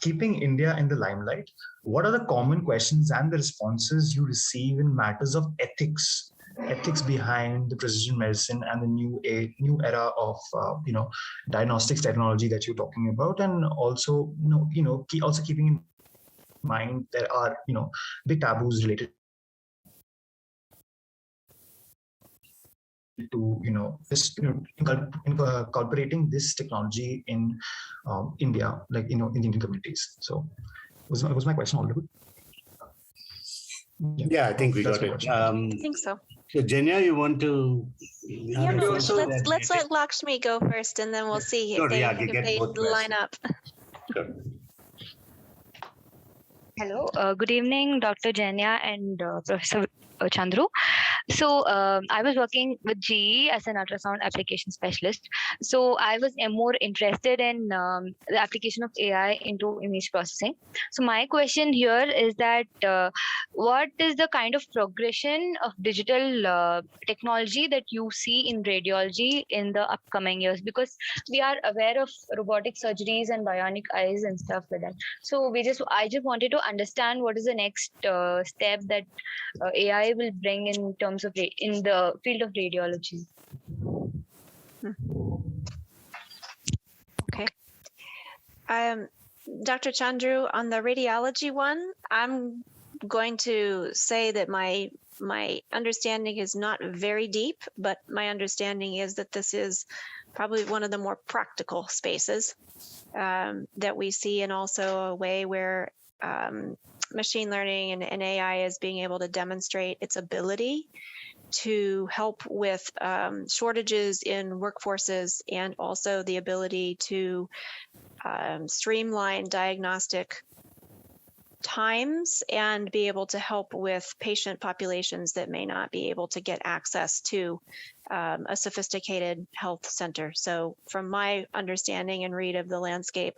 keeping India in the limelight, what are the common questions and the responses you receive in matters of ethics behind the precision medicine and the new era of diagnostics technology that you're talking about, and also also keeping in mind there are big taboos related to incorporating this technology in India, like in Indian communities. So was my question audible? Yeah, I think we got it. I think so. So Jenya, you want to? Yeah, let's let Lakshmi go first, and then we'll see if they line up. Sure. Hello, good evening, Dr. Jenya and Professor Chandru. So I was working with GE as an ultrasound application specialist. So I was more interested in the application of AI into image processing. So my question here is that what is the kind of progression of digital technology that you see in radiology in the upcoming years? Because we are aware of robotic surgeries and bionic eyes and stuff like that. So I just wanted to understand what is the next step that AI will bring in terms of in the field of radiology. Okay. Dr. Chandru, on the radiology one, I'm going to say that my understanding is not very deep, but my understanding is that this is probably one of the more practical spaces that we see, and also a way where machine learning and AI is being able to demonstrate its ability to help with shortages in workforces, and also the ability to streamline diagnostic times and be able to help with patient populations that may not be able to get access to a sophisticated health center. So from my understanding and read of the landscape,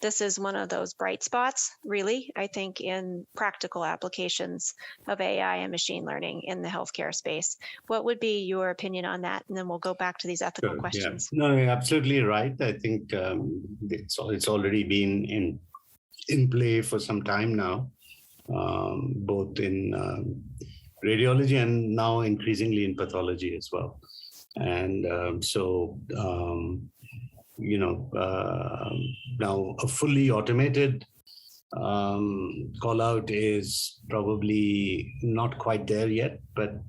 this is one of those bright spots, really, I think, in practical applications of AI and machine learning in the healthcare space. What would be your opinion on that? And then we'll go back to these ethical questions. Yeah. No, you're absolutely right. I think it's already been in play for some time now, both in radiology and now increasingly in pathology as well. And now a fully automated call out is probably not quite there yet, but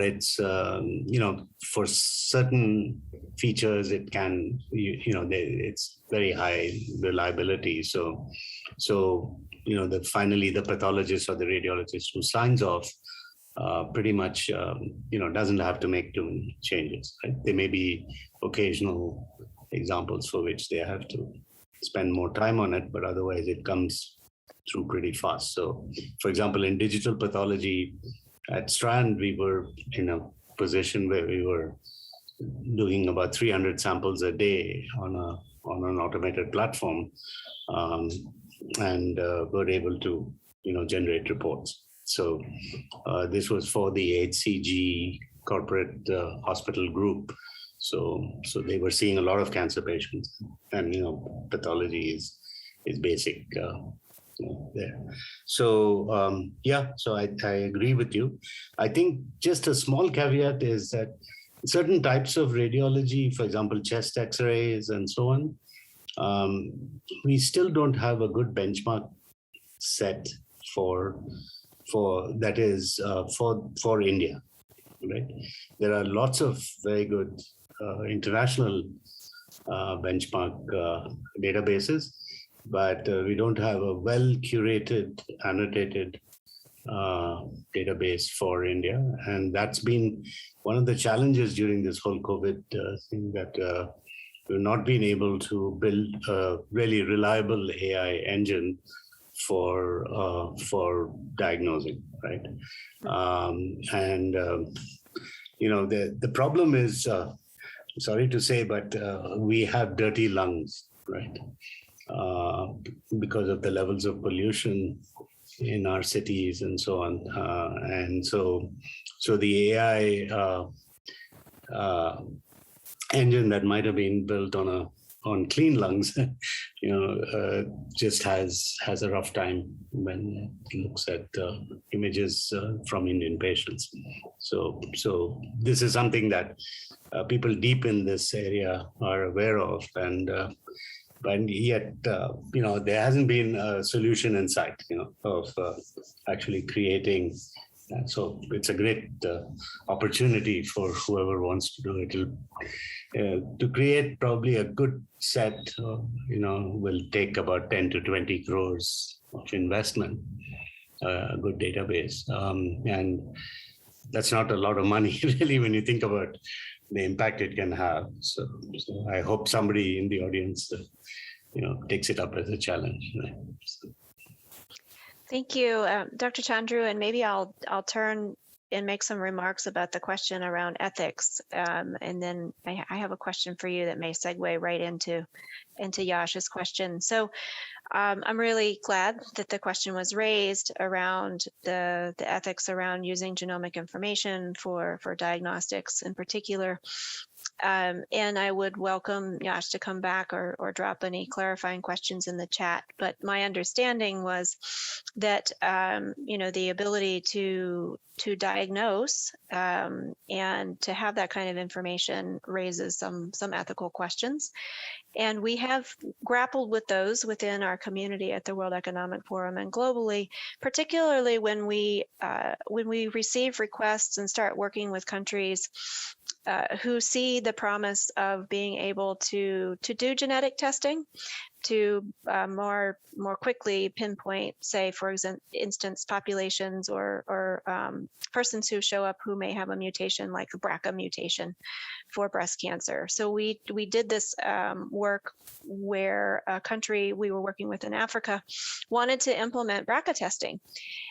it's for certain features it can it's very high reliability. So finally the pathologist or the radiologist who signs off pretty much doesn't have to make too many changes. Right? There may be occasional examples for which they have to spend more time on it, but otherwise it comes through pretty fast. So, for example, in digital pathology at Strand, we were in a position where we were doing about 300 samples a day on an automated platform, and were able to generate reports. So this was for the HCG corporate hospital group. So they were seeing a lot of cancer patients, and pathology is basic there. So so I agree with you. I think just a small caveat is that certain types of radiology, for example, chest X-rays and so on, we still don't have a good benchmark set for that is for India, right? There are lots of very good international benchmark databases, but we don't have a well-curated, annotated database for India. And that's been one of the challenges during this whole COVID thing, that we've not been able to build a really reliable AI engine for diagnosing, right? The problem is, sorry to say, but we have dirty lungs, right? Because of the levels of pollution in our cities and so on, and so the AI engine that might have been built on clean lungs, just has a rough time when it looks at images from Indian patients. So this is something that people deep in this area are aware of, and yet, there hasn't been a solution in sight, of actually creating. So it's a great opportunity for whoever wants to do it. To create probably a good set, will take about 10 to 20 crores of investment, a good database. And that's not a lot of money, really, when you think about the impact it can have. So I hope somebody in the audience, takes it up as a challenge. Right? So. Thank you, Dr. Chandru, and maybe I'll turn and make some remarks about the question around ethics, and then I have a question for you that may segue right into Yash's question. So I'm really glad that the question was raised around the ethics around using genomic information for diagnostics in particular. And I would welcome Yash to come back or drop any clarifying questions in the chat. But my understanding was that the ability to diagnose and to have that kind of information raises some ethical questions. And we have grappled with those within our community at the World Economic Forum and globally, particularly when we receive requests and start working with countries who see the promise of being able to do genetic testing to more quickly pinpoint, say, for instance, populations or persons who show up who may have a mutation like a BRCA mutation for breast cancer. So we did this work where a country we were working with in Africa wanted to implement BRCA testing.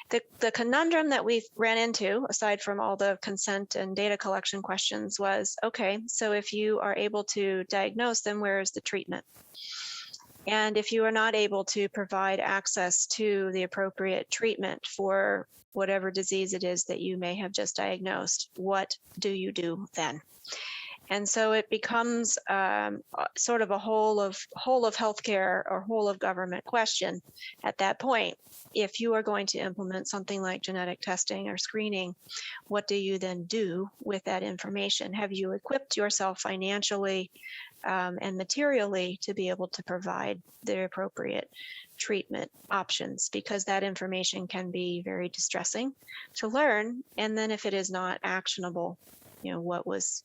The conundrum that we ran into, aside from all the consent and data collection questions, was, okay, so if you are able to diagnose, then where is the treatment? And if you are not able to provide access to the appropriate treatment for whatever disease it is that you may have just diagnosed, what do you do then? And so it becomes sort of a whole of healthcare or whole of government question at that point. If you are going to implement something like genetic testing or screening, what do you then do with that information? Have you equipped yourself financially and materially to be able to provide the appropriate treatment options? Because that information can be very distressing to learn. And then if it is not actionable, what is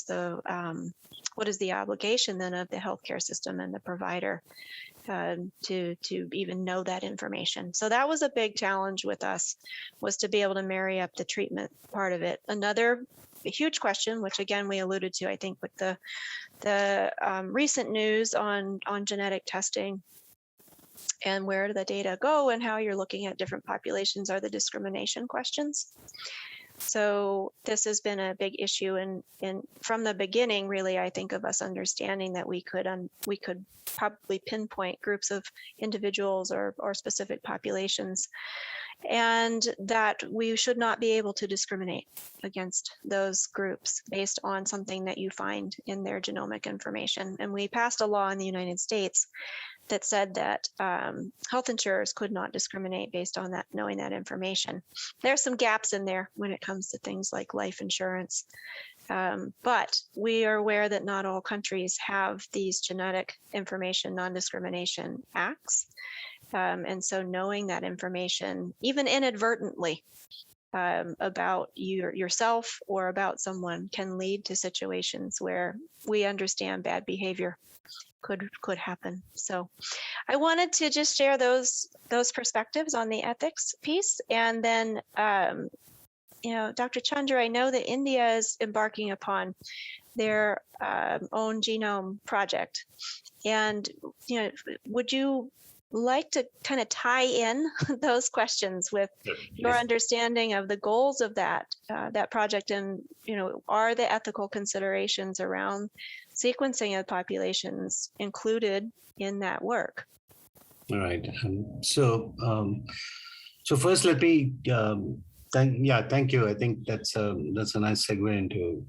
the obligation then of the healthcare system and the provider to even know that information? So that was a big challenge with us, was to be able to marry up the treatment part of it. Another huge question, which again we alluded to, I think, with the recent news on genetic testing and where the data go and how you're looking at different populations, are the discrimination questions. So this has been a big issue, and from the beginning, really, I think of us understanding that we could probably pinpoint groups of individuals or specific populations, and that we should not be able to discriminate against those groups based on something that you find in their genomic information. And we passed a law in the United States that said that health insurers could not discriminate based on that, knowing that information. There are some gaps in there when it comes to things like life insurance But we are aware that not all countries have these genetic information non-discrimination acts. And so knowing that information, even inadvertently, about yourself or about someone can lead to situations where we understand bad behavior could happen. So I wanted to just share those perspectives on the ethics piece. And then, Dr. Chandra, I know that India is embarking upon their own genome project. And, would you like to kind of tie in those questions with your understanding of the goals of that project, and are the ethical considerations around sequencing of populations included in that work? All right. So first, let me thank you. I think that's a nice segue into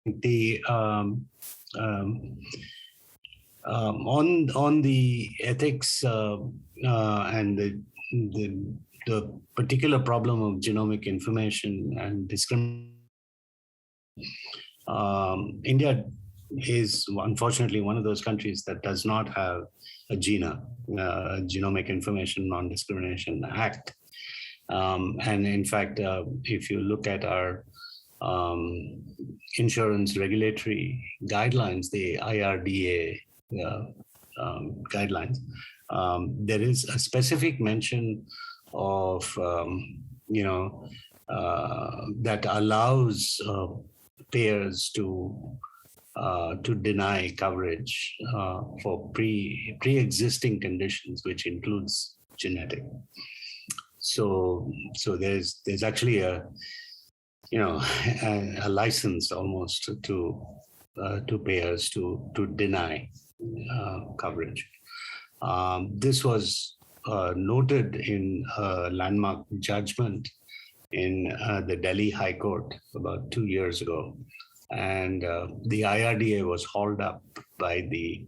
the on the ethics and the particular problem of genomic information and discrimination. India is unfortunately one of those countries that does not have a Genomic Information Non-Discrimination Act. And in fact, if you look at our insurance regulatory guidelines, the IRDA guidelines, there is a specific mention of, that allows payers to deny coverage for pre-existing conditions, which includes genetic. So there's actually a license almost to payers to deny coverage. This was noted in a landmark judgment in the Delhi High Court about 2 years ago. And the IRDA was hauled up by the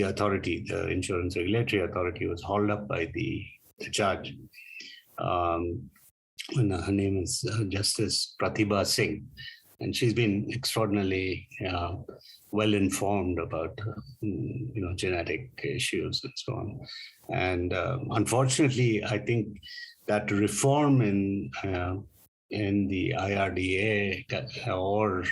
authority, the Insurance Regulatory Authority was hauled up by the judge. And her name is Justice Pratibha Singh, and she's been extraordinarily well informed about genetic issues and so on. And unfortunately, I think that reform in the IRDA or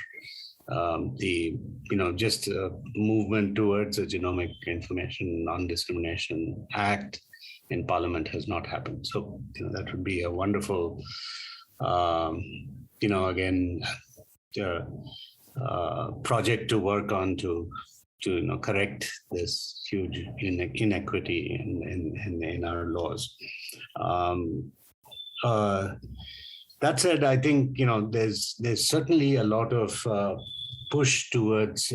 just movement towards a Genomic Information Non-Discrimination Act in Parliament has not happened. So that would be a wonderful, project to work on to correct this huge inequity in our laws. That said, I think there's certainly a lot of push towards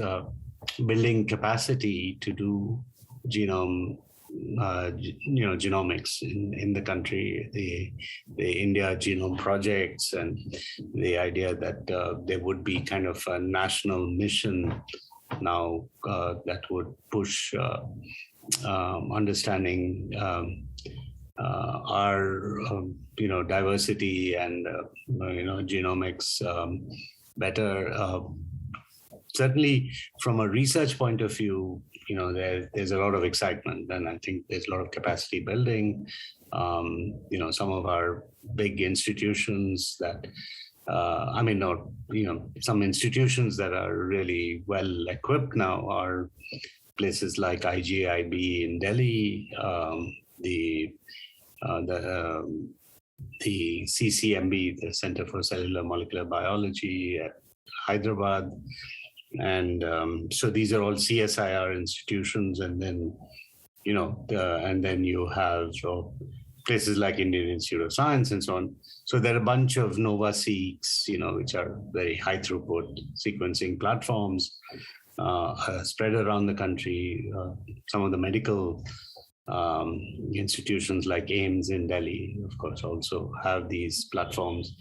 building capacity to do genomics in the country, the India Genome projects, and the idea that there would be kind of a national mission now that would push understanding our diversity and genomics better. Certainly, from a research point of view, there's a lot of excitement, and I think there's a lot of capacity building. Some of our big institutions that, some institutions that are really well equipped now are places like IGIB in Delhi, the CCMB, the Center for Cellular Molecular Biology at Hyderabad. And so these are all CSIR institutions, and then you have places like Indian Institute of Science and so on. So there are a bunch of NovaSeqs, which are very high throughput sequencing platforms spread around the country. Some of the medical institutions like AIIMS in Delhi, of course, also have these platforms.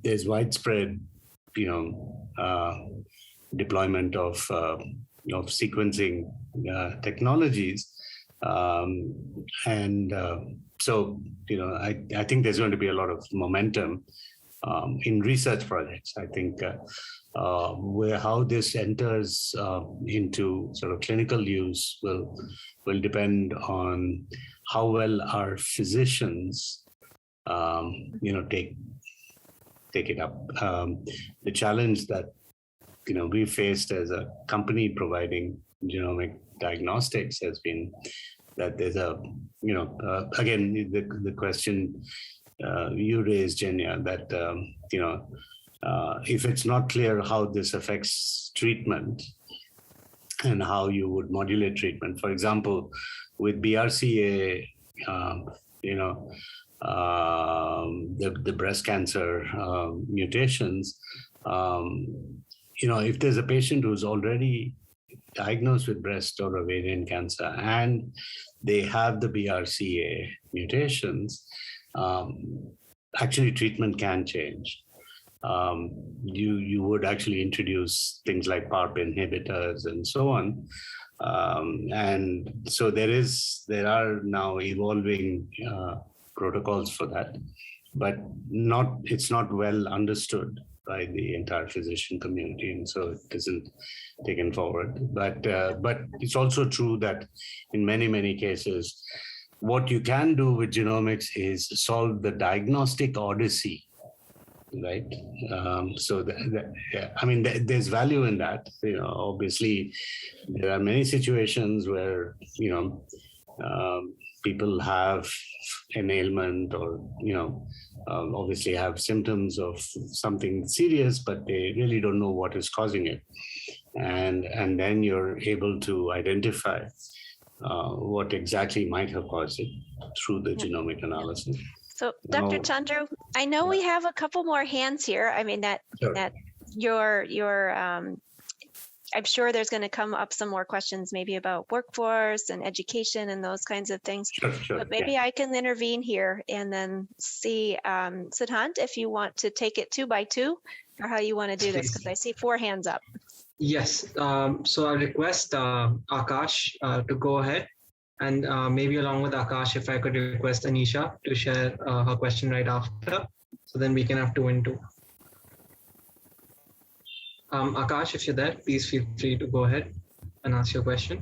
There's widespread, deployment of sequencing technologies, and so I think there's going to be a lot of momentum. in research projects. I think where how this enters into sort of clinical use will depend on how well our physicians, take it up. The challenge that we faced as a company providing genomic diagnostics has been that there's a again the question you raised, Jenya, that if it's not clear how this affects treatment and how you would modulate treatment, for example, with BRCA, the breast cancer mutations, if there's a patient who's already diagnosed with breast or ovarian cancer and they have the BRCA mutations, actually treatment can change. You would actually introduce things like PARP inhibitors and so on. And so there are now evolving protocols for that, but it's not well understood by the entire physician community, and so it isn't taken forward. But it's also true that in many cases, what you can do with genomics is solve the diagnostic odyssey, right? There's value in that. Obviously, there are many situations where people have an ailment or obviously have symptoms of something serious, but they really don't know what is causing it, and then you're able to identify what exactly might have caused it through the genomic analysis. So, Dr. Chandru, I know we have a couple more hands here. I mean, Sure. that your I'm sure there's going to come up some more questions, maybe about workforce and education and those kinds of things. Sure, But maybe I can intervene here and then see, Siddhant, if you want to take it 2 by 2, or how you want to do this, because I see 4 hands up. Yes. So I request Akash to go ahead, and maybe along with Akash, if I could request Anisha to share her question right after, so then we can have 2 and 2. Akash, if you're there, please feel free to go ahead and ask your question.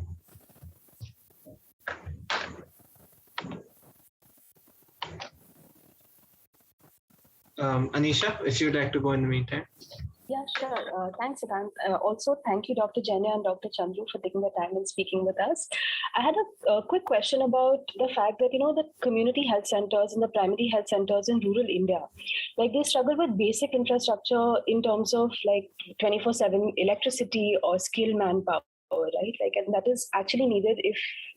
Anisha, if you'd like to go in the meantime. Yeah, sure. Thanks, Siddhant. Also, thank you, Dr. Jenya and Dr. Chandru, for taking the time and speaking with us. I had a quick question about the fact that, the community health centers and the primary health centers in rural India, they struggle with basic infrastructure in terms of 24/7 electricity or skilled manpower, right? And that is actually needed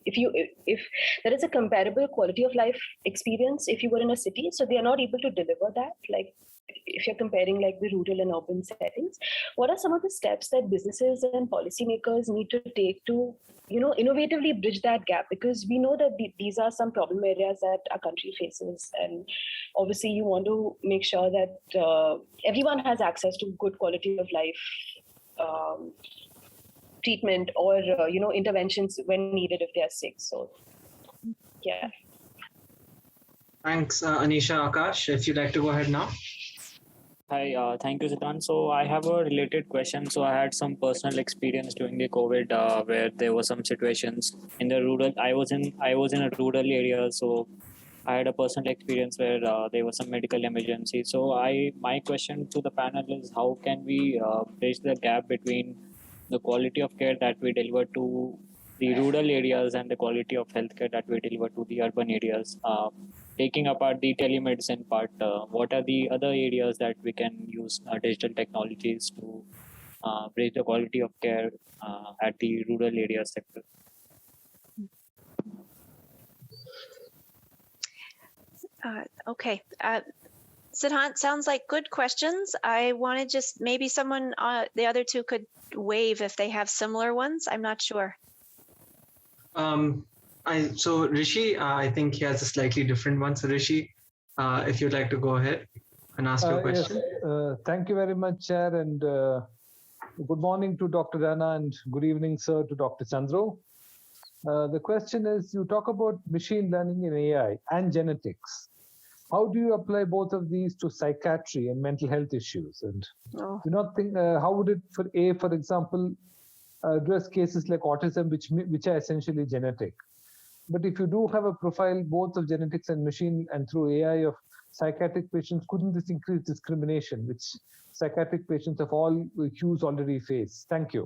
if there is a comparable quality of life experience if you were in a city. So they are not able to deliver that. If you're comparing the rural and urban settings, what are some of the steps that businesses and policymakers need to take to, innovatively bridge that gap? Because we know that these are some problem areas that our country faces. And obviously you want to make sure that everyone has access to good quality of life treatment or, interventions when needed if they are sick. So, yeah. Thanks, Anisha. Akash, if you'd like to go ahead now. Hi, thank you, Siddhant. So I have a related question. So I had some personal experience during the COVID where there were some situations in the rural. I was in a rural area, so I had a personal experience where there was some medical emergency. So my question to the panel is, how can we bridge the gap between the quality of care that we deliver to the rural areas and the quality of healthcare that we deliver to the urban areas? Taking apart the telemedicine part, what are the other areas that we can use digital technologies to bridge the quality of care at the rural area sector? Okay. Siddhant, sounds like good questions. I want to just maybe someone, the other 2 could wave if they have similar ones. I'm not sure. So Rishi, I think he has a slightly different one. So Rishi, if you'd like to go ahead and ask your question. Yes. Thank you very much, Chair, and good morning to Dr. Rana and good evening, sir, to Dr. Chandru. The question is, you talk about machine learning in AI and genetics. how do you apply both of these to psychiatry and mental health issues? And Oh. do not think how would it, for example, address cases like autism, which are essentially genetic? But if you do have a profile both of genetics and machine and through AI of psychiatric patients, couldn't this increase discrimination, which psychiatric patients of all hues already face? Thank you.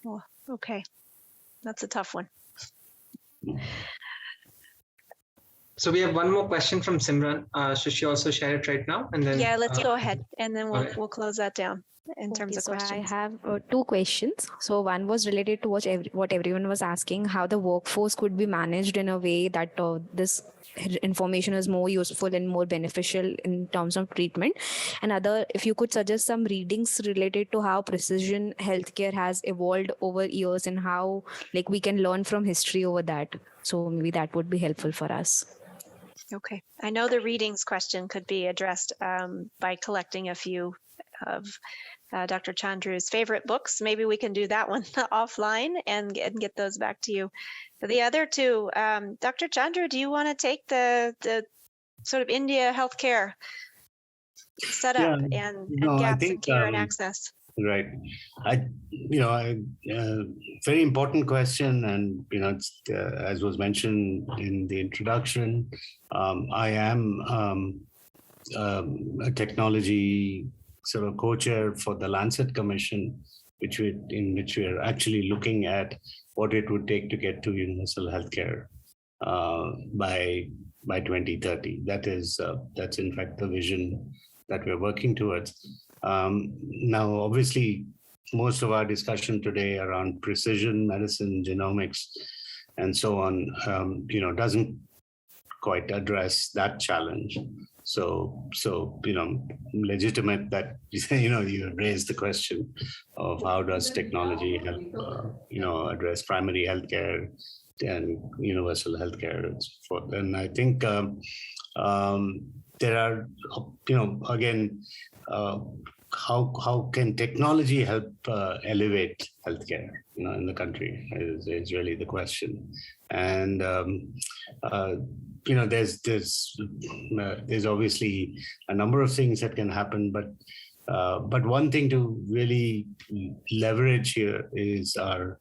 Oh, okay. That's a tough one. So we have one more question from Simran. So she also share it right now, and then let's go ahead, and then we'll close that down in terms of so questions. I have two questions. So one was related to what everyone was asking, how the workforce could be managed in a way that this information is more useful and more beneficial in terms of treatment. And other, if you could suggest some readings related to how precision healthcare has evolved over years and how we can learn from history over that. So maybe that would be helpful for us. Okay. I know the readings question could be addressed by collecting a few of Dr. Chandru's favorite books. Maybe we can do that one offline and get those back to you. The other two, Dr. Chandru, do you want to take the sort of India healthcare setup and gaps in care and access? Right. Very important question. And, it's, as was mentioned in the introduction, I am a technology sort of co-chair for the Lancet Commission, in which we are actually looking at what it would take to get to universal healthcare by 2030. That's in fact the vision that we're working towards. Now, obviously, most of our discussion today around precision medicine, genomics, and so on, doesn't quite address that challenge. So legitimate that you raised the question of how does technology help address primary healthcare and universal healthcare and so forth. And I think there are again, how can technology help elevate healthcare in the country is really the question. And there's obviously a number of things that can happen, but one thing to really leverage here is the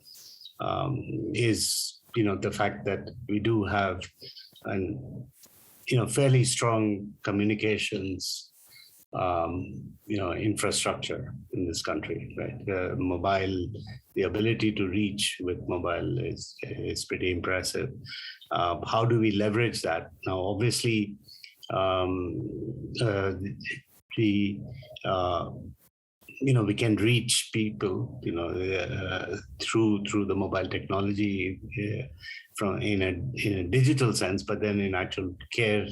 fact that we do have an fairly strong communications infrastructure in this country, right? The ability to reach with mobile is pretty impressive. How do we leverage that? Now, obviously, we can reach people, through the mobile technology in a digital sense, but then in actual care,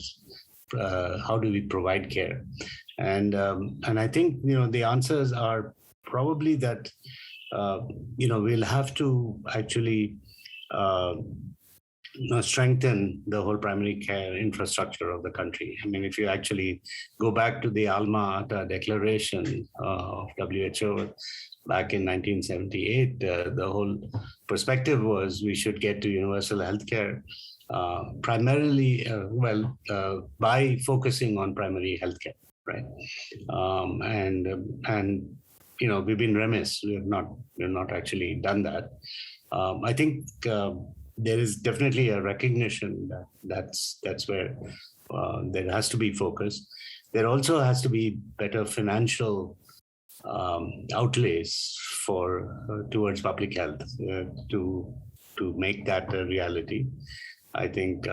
how do we provide care? And I think the answers are probably that we'll have to actually strengthen the whole primary care infrastructure of the country. I mean, if you actually go back to the Alma Ata Declaration of WHO back in 1978, the whole perspective was we should get to universal healthcare primarily, by focusing on primary healthcare, right? And we've been remiss. We've not actually done that. I think there is definitely a recognition that's where there has to be focus. There also has to be better financial outlays towards public health to make that a reality. I think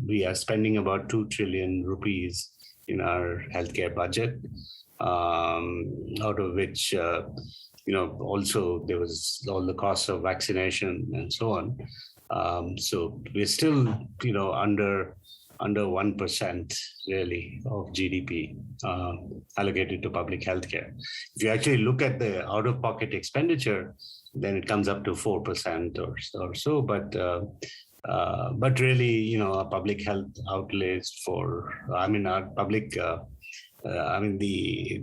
we are spending about 2 trillion rupees in our healthcare budget, out of which also there was all the costs of vaccination and so on. So we're still under 1% really of GDP allocated to public healthcare. If you actually look at the out-of-pocket expenditure, then it comes up to 4% or so. But really, our public health outlays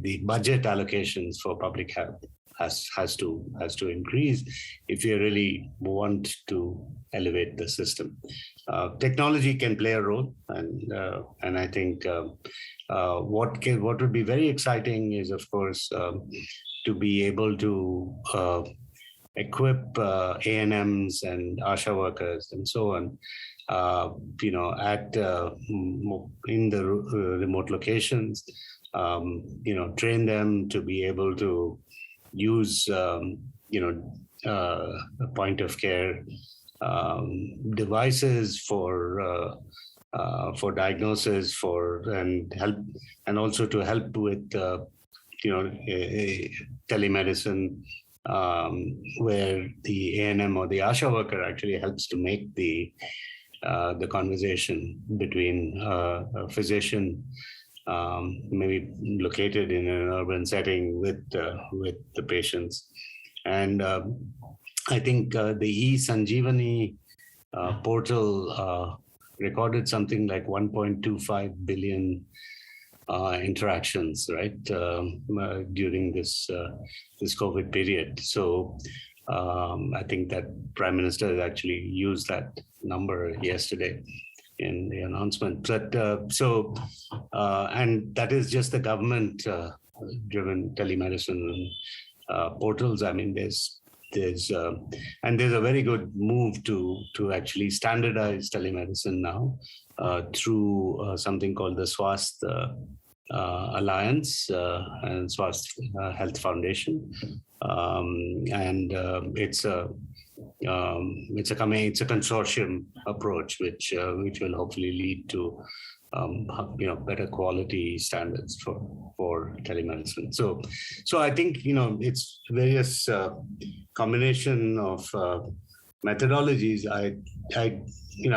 the budget allocations for public health has to increase if you really want to elevate the system. Technology can play a role, and I think what would be very exciting is, of course, to be able to equip ANMs and ASHA workers and so on, at in the remote locations, train them to be able to use, point of care devices for diagnosis, and help, and also to help with telemedicine, where the ANM or the ASHA worker actually helps to make the conversation between a physician, maybe located in an urban setting, with the patients. And I think the eSanjeevani portal recorded something like 1.25 billion interactions, right, during this COVID period. So I think that Prime Minister has actually used that number yesterday in the announcement. But and that is just the government-driven telemedicine portals. I mean, there's a very good move to actually standardize telemedicine now through something called the Swasth Alliance and Swasth Health Foundation, and it's a consortium approach which will hopefully lead to better quality standards for telemedicine. So I think it's various combination of methodologies. I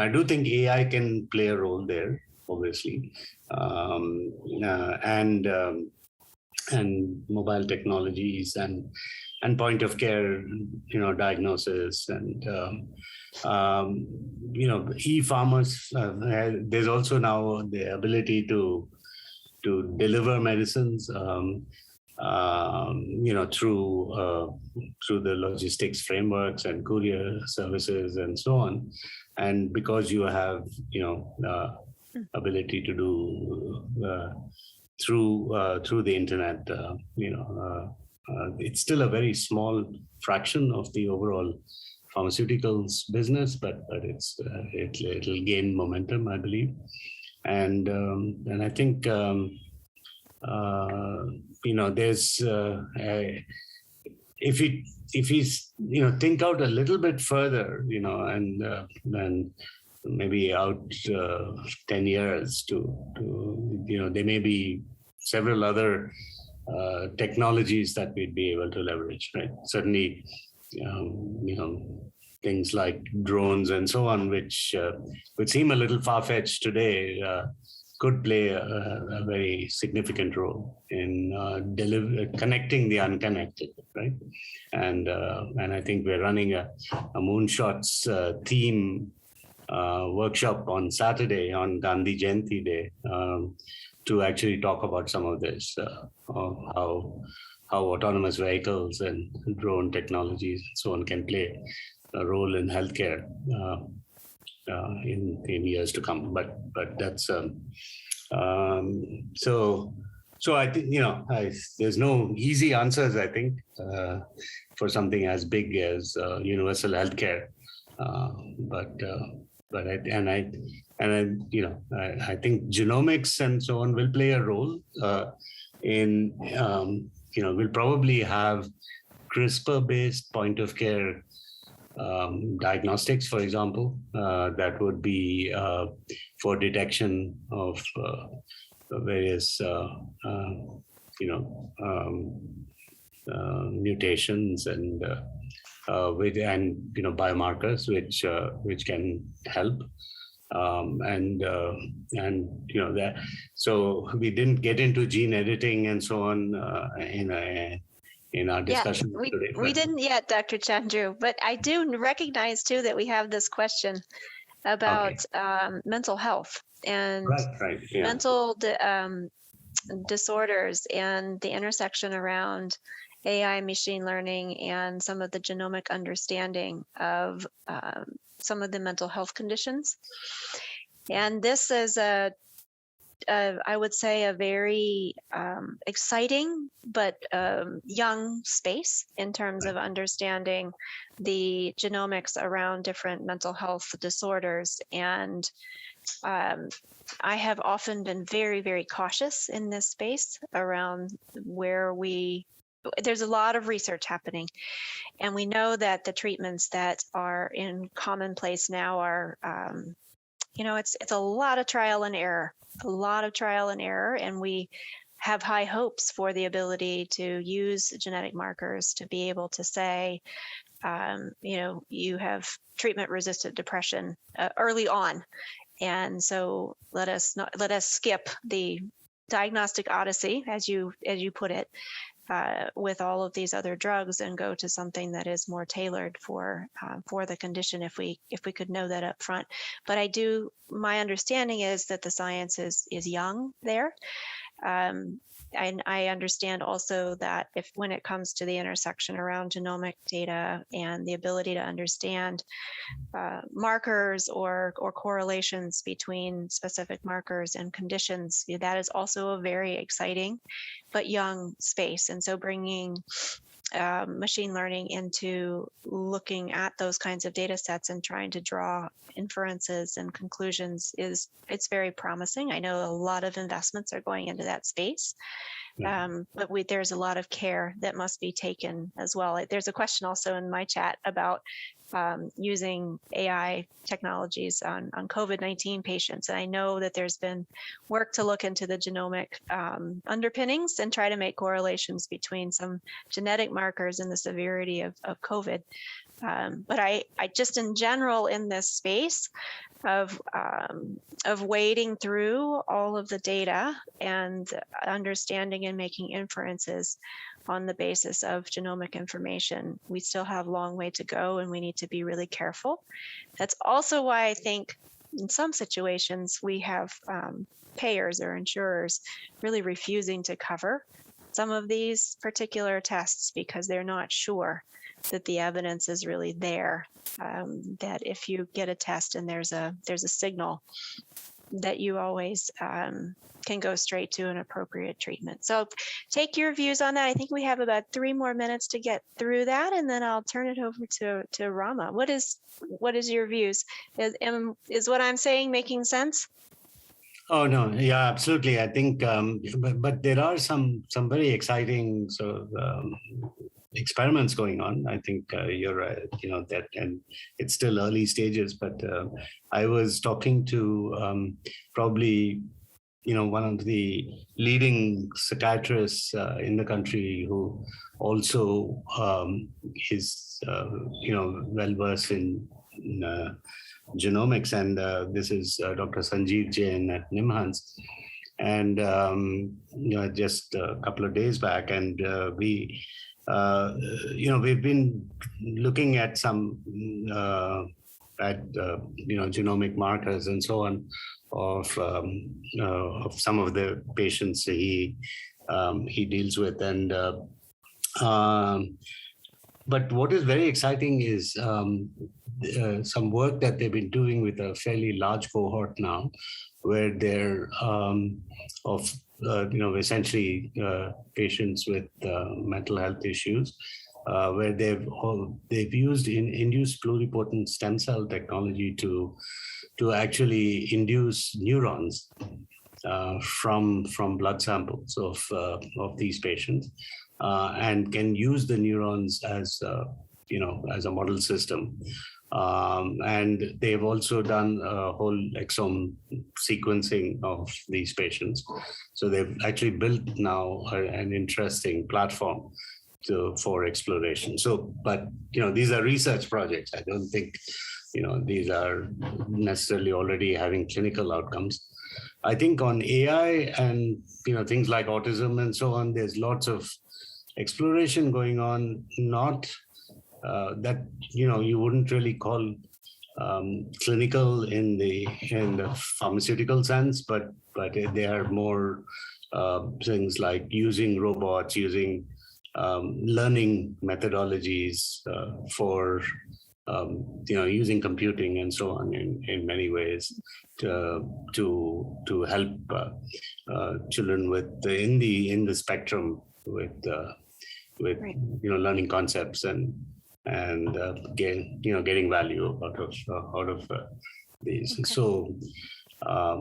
do think AI can play a role there, obviously, and mobile technologies and point of care, diagnosis, and e-farmers. There's also now the ability to deliver medicines, through the logistics frameworks and courier services and so on. And because you have, ability to do through the internet, it's still a very small fraction of the overall pharmaceuticals business, but it'll gain momentum, I believe. And I think there's if we think out a little bit further, and maybe out 10 years to there may be several other technologies that we'd be able to leverage, right? Certainly, things like drones and so on, which would seem a little far-fetched today, could play a very significant role in connecting the unconnected, right? And I think we're running a Moonshots theme workshop on Saturday, on Gandhi Jayanti Day, to actually talk about some of this, how autonomous vehicles and drone technologies and so on can play a role in healthcare in years to come. But that's so I think there's no easy answers, I think, for something as big as universal healthcare. I think genomics and so on will play a role in we'll probably have CRISPR-based point of care diagnostics, for example, that would be for detection of various mutations and biomarkers which can help. That. So we didn't get into gene editing and so on in our discussion today. We didn't yet, Dr. Chandru, but I do recognize too that we have this question about mental health and mental disorders and the intersection around AI, machine learning, and some of the genomic understanding of some of the mental health conditions. And this is I would say, a very exciting but young space in terms of understanding the genomics around different mental health disorders. And I have often been very, very cautious in this space around where there's a lot of research happening. And we know that the treatments that are in commonplace now are, it's a lot of trial and error. And we have high hopes for the ability to use genetic markers to be able to say, you have treatment-resistant depression early on, and so let us skip the diagnostic odyssey, as you put it, with all of these other drugs, and go to something that is more tailored for the condition if we could know that up front. But my understanding is that the science is young there. And I understand also that when it comes to the intersection around genomic data and the ability to understand markers or correlations between specific markers and conditions, that is also a very exciting but young space. And so bringing machine learning into looking at those kinds of data sets and trying to draw inferences and conclusions it's very promising. I know a lot of investments are going into that space. But there's a lot of care that must be taken as well. There's a question also in my chat about using AI technologies on COVID-19 patients. And I know that there's been work to look into the genomic underpinnings and try to make correlations between some genetic markers and the severity of COVID. But I just in general in this space of wading through all of the data and understanding and making inferences on the basis of genomic information, we still have a long way to go, and we need to be really careful. That's also why I think in some situations we have payers or insurers really refusing to cover some of these particular tests because they're not sure that the evidence is really there, that if you get a test and there's a signal, that you always can go straight to an appropriate treatment. So take your views on that. I think we have about 3 more minutes to get through that, and then I'll turn it over to Rama. What is your views? Is what I'm saying making sense? Oh no, yeah, absolutely. I think, but there are some very exciting sort of experiments going on. I think you're right, that, and it's still early stages. But I was talking to probably one of the leading psychiatrists in the country who also is well versed in genomics, and this is Dr. Sanjeev Jain at NIMHANS, and just a couple of days back, and we've been looking at some genomic markers and so on of some of the patients he deals with, and but what is very exciting is some work that they've been doing with a fairly large cohort now, where they're essentially patients with mental health issues, where they've used induced pluripotent stem cell technology to actually induce neurons from blood samples of these patients, and can use the neurons as a model system. And they've also done a whole exome sequencing of these patients. So they've actually built now an interesting platform for exploration. So, but these are research projects. I don't think these are necessarily already having clinical outcomes. I think on AI and things like autism and so on, there's lots of exploration going on, not that you wouldn't really call clinical in the pharmaceutical sense, but they are more things like using robots, using learning methodologies for using computing and so on in many ways to help children in the spectrum with Right. learning concepts and getting value out of these. Okay. So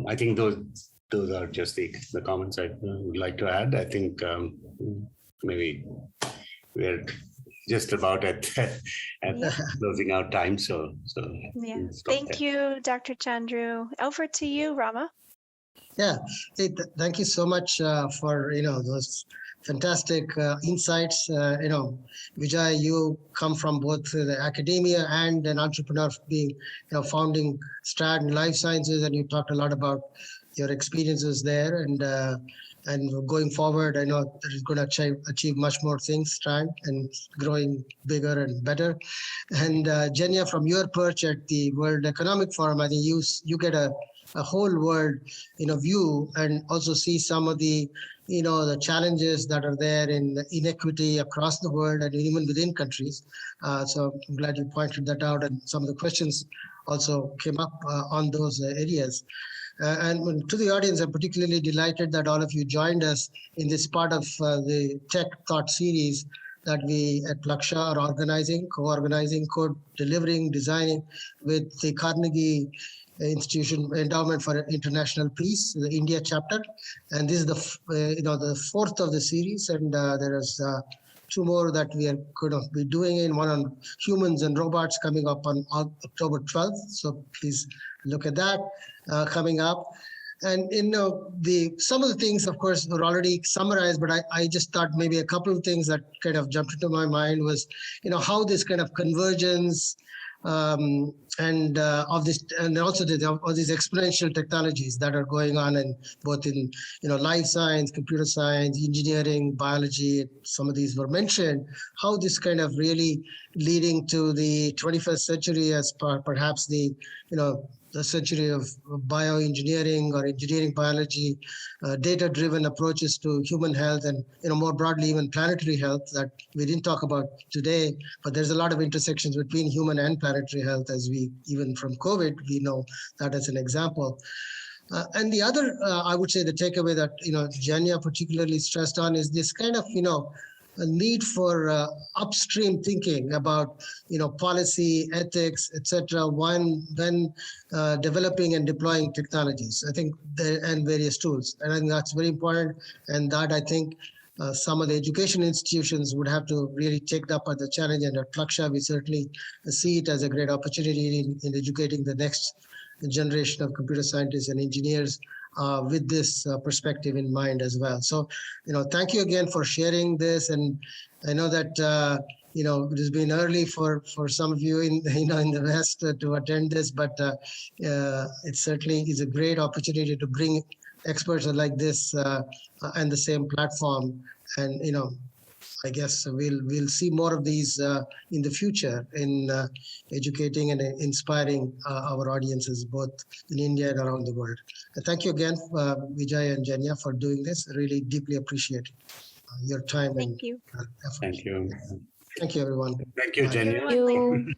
I think those are just the comments I would like to add. I think maybe we're just about at Yeah. closing out time. So Yeah. we'll stop Thank there. you, Dr. Chandru. Over to you, Rama. Yeah, hey, thank you so much for those fantastic insights. Vijay, you come from both the academia and an entrepreneur, being founding Strand Life Sciences, and you talked a lot about your experiences there. And going forward, I know that it's going to achieve much more things, Strand, and growing bigger and better. And Jenya, from your perch at the World Economic Forum, I think you get a whole world view, and also see some of the the challenges that are there in inequity across the world and even within countries. So I'm glad you pointed that out, and some of the questions also came up on those areas. And to the audience, I'm particularly delighted that all of you joined us in this part of the Tech Thought series that we at Plaksha are organizing, co-organizing, co-delivering, designing with the Carnegie Institution Endowment for International Peace, the India chapter, and this is the fourth of the series, and there is two more that we are going to be doing, in one on humans and robots coming up on October 12th. So please look at that coming up. And some of the things, of course, were already summarized, but I just thought maybe a couple of things that kind of jumped into my mind was, how this kind of convergence and of this, and also all these exponential technologies that are going on in both in life science, computer science, engineering, biology. Some of these were mentioned. How this kind of really leading to the 21st century as perhaps the century of bioengineering or engineering biology, data-driven approaches to human health, and more broadly even planetary health that we didn't talk about today. But there's a lot of intersections between human and planetary health, as we even from COVID we know that as an example. And the other, I would say, the takeaway that Janya particularly stressed on is this kind of a need for upstream thinking about policy, ethics, etc. when developing and deploying technologies. I think and various tools, and I think that's very important. And that I think some of the education institutions would have to really take up as the challenge. And at Plaksha, we certainly see it as a great opportunity in educating the next generation of computer scientists and engineers with this perspective in mind as well. So, thank you again for sharing this. And I know that it has been early for some of you in the West to attend this, but it certainly is a great opportunity to bring experts like this and the same platform. And I guess we'll see more of these in the future in educating and inspiring our audiences both in India and around the world. And thank you again, Vijay and Janya, for doing this. Really deeply appreciate your time and Thank you. effort. Thank you. Thank you, everyone. Thank you, Bye. Jenya. Thank you.